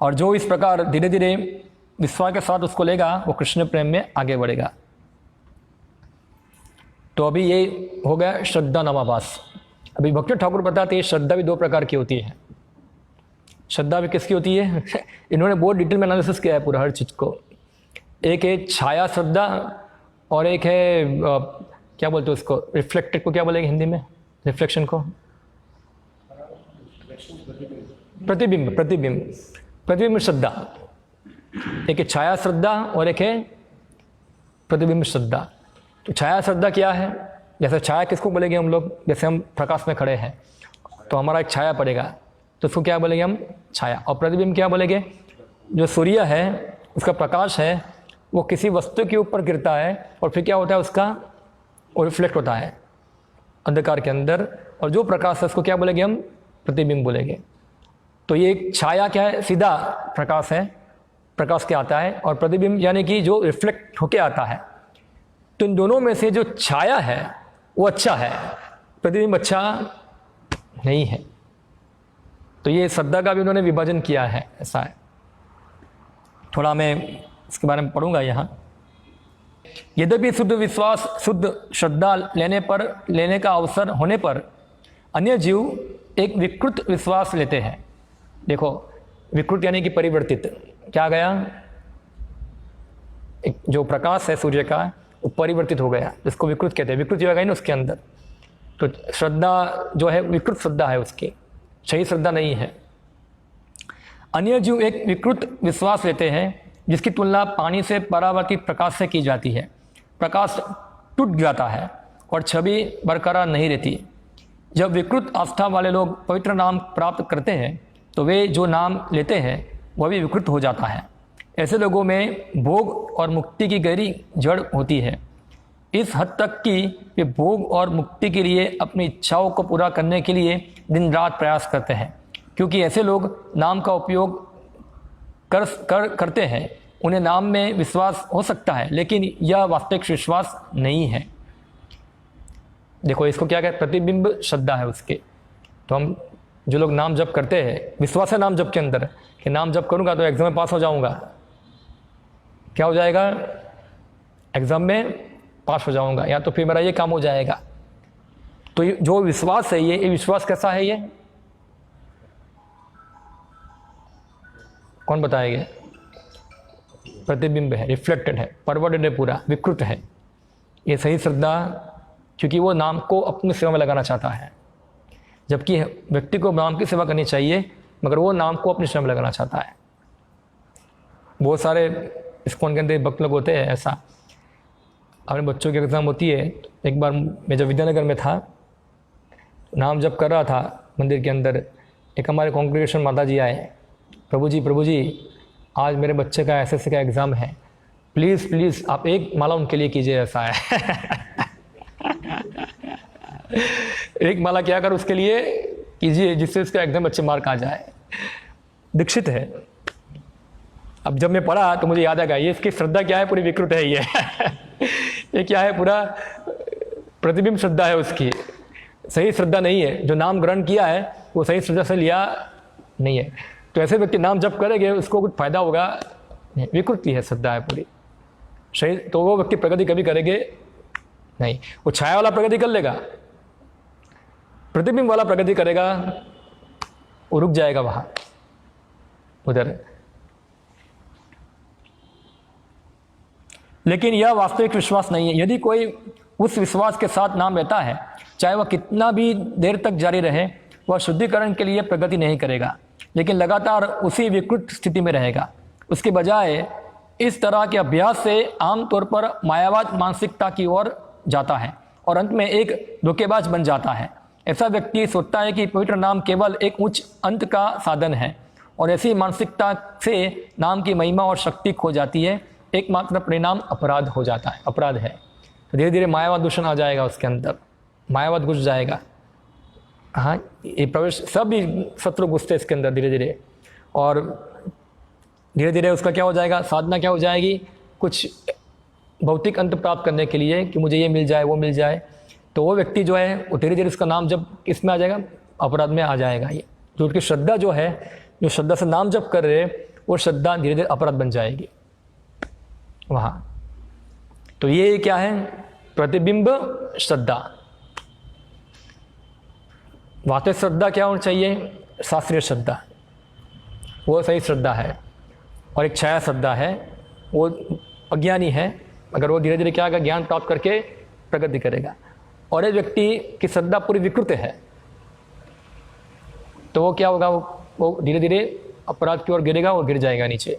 और जो इस प्रकार धीरे धीरे विश्वास के साथ उसको लेगा, वो कृष्ण प्रेम में आगे बढ़ेगा। तो अभी ये हो गया श्रद्धा नामाभास। अभी भक्ति ठाकुर बताते हैं श्रद्धा भी 2 प्रकार की होती है। श्रद्धा भी किसकी होती है? इन्होंने बहुत डिटेल में एनालिसिस किया है पूरा हर चीज़ को। एक है छाया श्रद्धा, और एक है क्या बोलते हैं उसको, रिफ्लेक्टेड को क्या बोलेंगे हिंदी में? रिफ्लेक्शन को प्रतिबिंब, प्रतिबिंब श्रद्धा। एक है छाया श्रद्धा और एक है प्रतिबिंब श्रद्धा। तो छाया श्रद्धा क्या है? जैसे छाया किसको बोलेंगे हम लोग? जैसे हम प्रकाश में खड़े हैं तो हमारा एक छाया पड़ेगा, तो उसको क्या बोलेंगे हम? छाया। और प्रतिबिंब क्या बोलेंगे? जो सूर्य है उसका प्रकाश है, वो किसी वस्तु के ऊपर गिरता है और फिर क्या होता है उसका, वो रिफ्लेक्ट होता है अंधकार के अंदर, और जो प्रकाश है उसको क्या बोलेंगे हम? प्रतिबिंब बोलेंगे। तो ये एक छाया क्या है? सीधा प्रकाश है, प्रकाश के आता है, और प्रतिबिंब यानी कि जो रिफ्लेक्ट होके आता है। तो इन दोनों में से जो छाया है वो अच्छा है, प्रतिबिंब अच्छा नहीं है। तो ये श्रद्धा का भी उन्होंने विभाजन किया है, ऐसा है। थोड़ा मैं इसके बारे में पढ़ूंगा यहाँ। यद्यपि शुद्ध विश्वास, शुद्ध श्रद्धा लेने का अवसर होने पर अन्य जीव एक विकृत विश्वास लेते हैं। देखो, विकृत यानी कि परिवर्तित। क्या गया? एक जो प्रकाश है सूर्य का, वो परिवर्तित हो गया, जिसको विकृत कहते हैं। विकृत हो गई ना उसके अंदर। तो श्रद्धा जो है विकृत श्रद्धा है उसकी, सही श्रद्धा नहीं है। अन्य जीव एक विकृत विश्वास लेते हैं जिसकी तुलना पानी से परावर्तित प्रकाश से की जाती है। प्रकाश टूट जाता है और छवि बरकरार नहीं रहती। जब विकृत आस्था वाले लोग पवित्र नाम प्राप्त करते हैं तो वे जो नाम लेते हैं वह भी विकृत हो जाता है। ऐसे लोगों में भोग और मुक्ति की गहरी जड़ होती है, इस हद तक कि वे भोग और मुक्ति के लिए अपनी इच्छाओं को पूरा करने के लिए दिन रात प्रयास करते हैं। क्योंकि ऐसे लोग नाम का उपयोग करते हैं, उन्हें नाम में विश्वास हो सकता है, लेकिन यह वास्तविक विश्वास नहीं है। देखो, इसको क्या कहते हैं? प्रतिबिंब श्रद्धा है उसके। तो हम जो लोग नाम जप करते हैं, विश्वास है नाम जप के अंदर कि नाम जप करूंगा तो एग्जाम में पास हो जाऊंगा। क्या हो जाएगा? एग्जाम में पास हो जाऊंगा, या तो फिर मेरा ये काम हो जाएगा। तो जो विश्वास है ये विश्वास कैसा है? ये कौन बताएगा? प्रतिबिंब है, रिफ्लेक्टेड है, परवर्टेड है, पूरा विकृत है। ये सही श्रद्धा, क्योंकि वो नाम को अपनी सेवा में लगाना चाहता है, जबकि व्यक्ति को नाम की सेवा करनी चाहिए, मगर वो नाम को अपनी सेवा में लगाना चाहता है। बहुत सारे इस्कॉन के अंदर भक्त लोग होते हैं ऐसा। अपने बच्चों की एग्ज़ाम होती है। एक बार मैं जब विद्यानगर में था, नाम जब कर रहा था मंदिर के अंदर, एक हमारे कांग्रेगेशन माता जी आए, प्रभु जी आज मेरे बच्चे का एसएससी का एग्ज़ाम है, प्लीज़ आप एक माला उनके लिए कीजिए, ऐसा है। एक माला क्या कर उसके लिए कीजिए जिससे उसका एकदम अच्छे मार्क आ जाए। दीक्षित है। अब जब मैं पढ़ा तो मुझे याद आ गया ये इसकी श्रद्धा क्या है, पूरी विकृत है ये। ये क्या है, पूरा प्रतिबिंब श्रद्धा है उसकी, सही श्रद्धा नहीं है। जो नाम ग्रहण किया है वो सही श्रद्धा से लिया नहीं है। तो ऐसे व्यक्ति नाम जप करेंगे उसको कुछ फायदा होगा, विकृति है, श्रद्धा है पूरी सही, तो वो व्यक्ति प्रगति कभी करेंगे नहीं। वो छाया वाला प्रगति कर लेगा, प्रतिबिंब वाला प्रगति करेगा वो रुक जाएगा वहां उधर। लेकिन यह वास्तविक विश्वास नहीं है। यदि कोई उस विश्वास के साथ नाम लेता है, चाहे वह कितना भी देर तक जारी रहे, वह शुद्धिकरण के लिए प्रगति नहीं करेगा, लेकिन लगातार उसी विकृत स्थिति में रहेगा। उसके बजाय इस तरह के अभ्यास से आमतौर पर मायावाद मानसिकता की ओर जाता है और अंत में एक धोखेबाज बन जाता है। ऐसा व्यक्ति सोचता है कि पवित्र नाम केवल एक उच्च अंत का साधन है और ऐसी मानसिकता से नाम की महिमा और शक्ति खो जाती है। एकमात्र परिणाम अपराध हो जाता है, अपराध है। तो धीरे धीरे मायावाद दूषण आ जाएगा उसके अंदर, मायावाद घुस जाएगा। हाँ, ये प्रवेश सभी शत्रु घुसते इसके अंदर धीरे धीरे, और धीरे धीरे उसका क्या हो जाएगा, साधना क्या हो जाएगी, कुछ भौतिक अंत प्राप्त करने के लिए कि मुझे ये मिल जाए वो मिल जाए। तो वो व्यक्ति जो है वो धीरे धीरे इसका नाम जब इसमें आ जाएगा, अपराध में आ जाएगा। ये जो उसकी श्रद्धा जो है, जो श्रद्धा से नाम जप कर रहे, वो श्रद्धा धीरे धीरे अपराध बन जाएगी वहाँ। तो ये क्या है, प्रतिबिंब श्रद्धा। वास्तविक श्रद्धा क्या होनी चाहिए, शास्त्रीय श्रद्धा, वो सही श्रद्धा है। और एक छाया श्रद्धा है, वो अज्ञानी है, अगर वो धीरे धीरे क्या होगा, ज्ञान प्राप्त करके प्रगति करेगा। और एक व्यक्ति की श्रद्धा पूरी विकृत है, तो वो क्या होगा, वो धीरे धीरे अपराध की ओर गिरेगा और गिर जाएगा नीचे।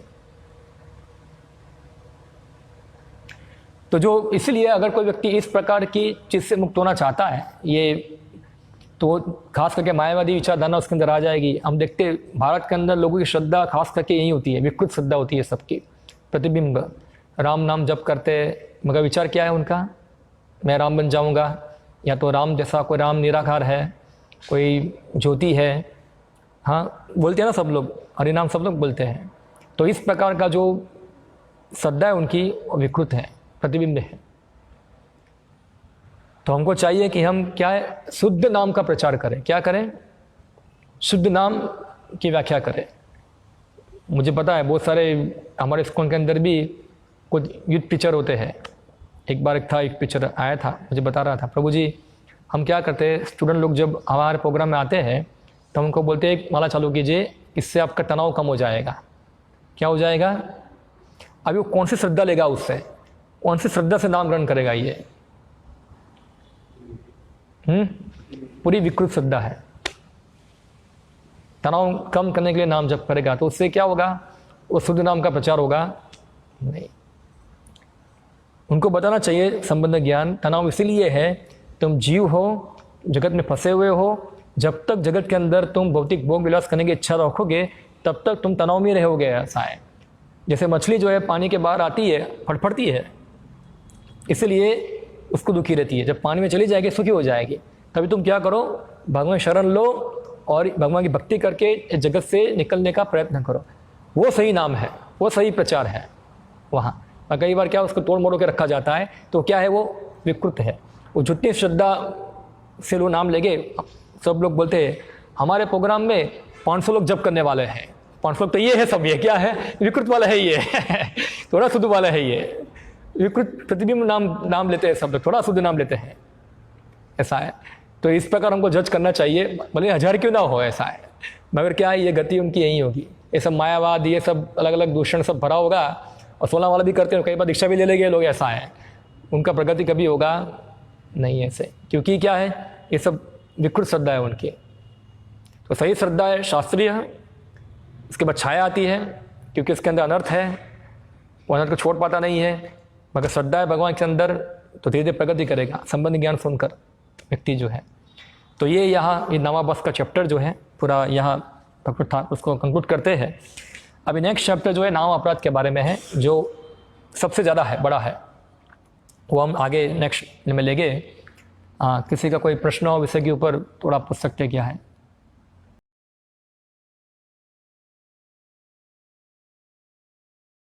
तो जो इसलिए अगर कोई व्यक्ति इस प्रकार की चीज़ से मुक्त होना चाहता है, ये तो खास करके मायावादी विचारधारा उसके अंदर आ जाएगी। हम देखते भारत के अंदर लोगों की श्रद्धा खास करके यही होती है, विकृत श्रद्धा होती है सबकी, प्रतिबिंब। राम नाम जप करते, मगर विचार क्या है उनका, मैं राम बन जाऊंगा, या तो राम जैसा कोई राम निराकार है, कोई ज्योति है। हाँ, बोलते हैं ना सब लोग, हरि नाम सब लोग बोलते हैं। तो इस प्रकार का जो श्रद्धा है उनकी विकृत है, प्रतिबिंब है। तो हमको चाहिए कि हम क्या है, शुद्ध नाम का प्रचार करें। क्या करें, शुद्ध नाम की व्याख्या करें। मुझे पता है बहुत सारे हमारे स्कूल के अंदर भी कुछ यूथ टीचर होते हैं। एक बार एक टीचर आया था, मुझे बता रहा था, प्रभु जी हम क्या करते हैं, स्टूडेंट लोग जब हमारे प्रोग्राम में आते हैं तो हमको बोलते हैं एक माला चालू कीजिए, इससे आपका तनाव कम हो जाएगा। क्या हो जाएगा, अभी वो कौन सी श्रद्धा लेगा, उससे कौन सी श्रद्धा से नाम ग्रहण करेगा, ये पूरी विकृत श्रद्धा है। तनाव कम करने के लिए नाम जप करेगा तो उससे क्या होगा, वो शुद्ध नाम का प्रचार होगा नहीं। उनको बताना चाहिए संबंध ज्ञान, तनाव इसीलिए है, तुम जीव हो, जगत में फंसे हुए हो, जब तक जगत के अंदर तुम भौतिक भोग विलास करने की इच्छा रखोगे तब तक तुम तनाव में रहोगे। ऐसा है, जैसे मछली जो है पानी के बाहर आती है, फटफटती है, इसलिए उसको दुखी रहती है, जब पानी में चली जाएगी सुखी हो जाएगी। तभी तुम क्या करो, भगवान शरण लो और भगवान की भक्ति करके इस जगत से निकलने का प्रयत्न करो। वो सही नाम है, वो सही प्रचार है वहाँ। और कई बार क्या उसको तोड़ मोड़ के रखा जाता है, तो क्या है, वो विकृत है। वो जितनी श्रद्धा से लोग नाम लेंगे, सब लोग बोलते हैं हमारे प्रोग्राम में 500 लोग जप करने वाले हैं, 500 लोग तो ये है, सब ये क्या है, विकृत वाला है ये थोड़ा शुद्ध वाला है ये, विकृत प्रतिबिंब नाम लेते हैं सब लोग, थोड़ा शुद्ध नाम लेते हैं, ऐसा है। तो इस प्रकार हमको जज करना चाहिए, भले 1000 क्यों ना हो, ऐसा है। मगर क्या है, ये गति उनकी यही होगी। ये सब मायावाद, ये सब अलग अलग दूषण सब भरा होगा, और 16 वाला भी करते हैं, कई बार दीक्षा भी ले लेंगे लोग, ऐसा है। उनका प्रगति कभी होगा नहीं ऐसे, क्योंकि क्या है, ये सब विकृत श्रद्धा है उनकी। तो सही श्रद्धा है शास्त्रीय, इसके बाद छाया आती है, क्योंकि इसके अंदर अनर्थ है, वो अनर्थ को छोड़ पाता नहीं है। मगर श्रद्धा है भगवान के अंदर, तो धीरे धीरे प्रगति करेगा संबंध ज्ञान सुनकर व्यक्ति जो है। तो ये यहाँ ये नवा बस का चैप्टर जो है पूरा यहाँ भगवत था, उसको कंक्लूड करते हैं। अभी नेक्स्ट चैप्टर जो है नाम अपराध के बारे में है, जो सबसे ज़्यादा है, बड़ा है, वो हम आगे नेक्स्ट में लेंगे। किसी का कोई प्रश्न हो विषय के ऊपर थोड़ा पूछ सकते क्या है।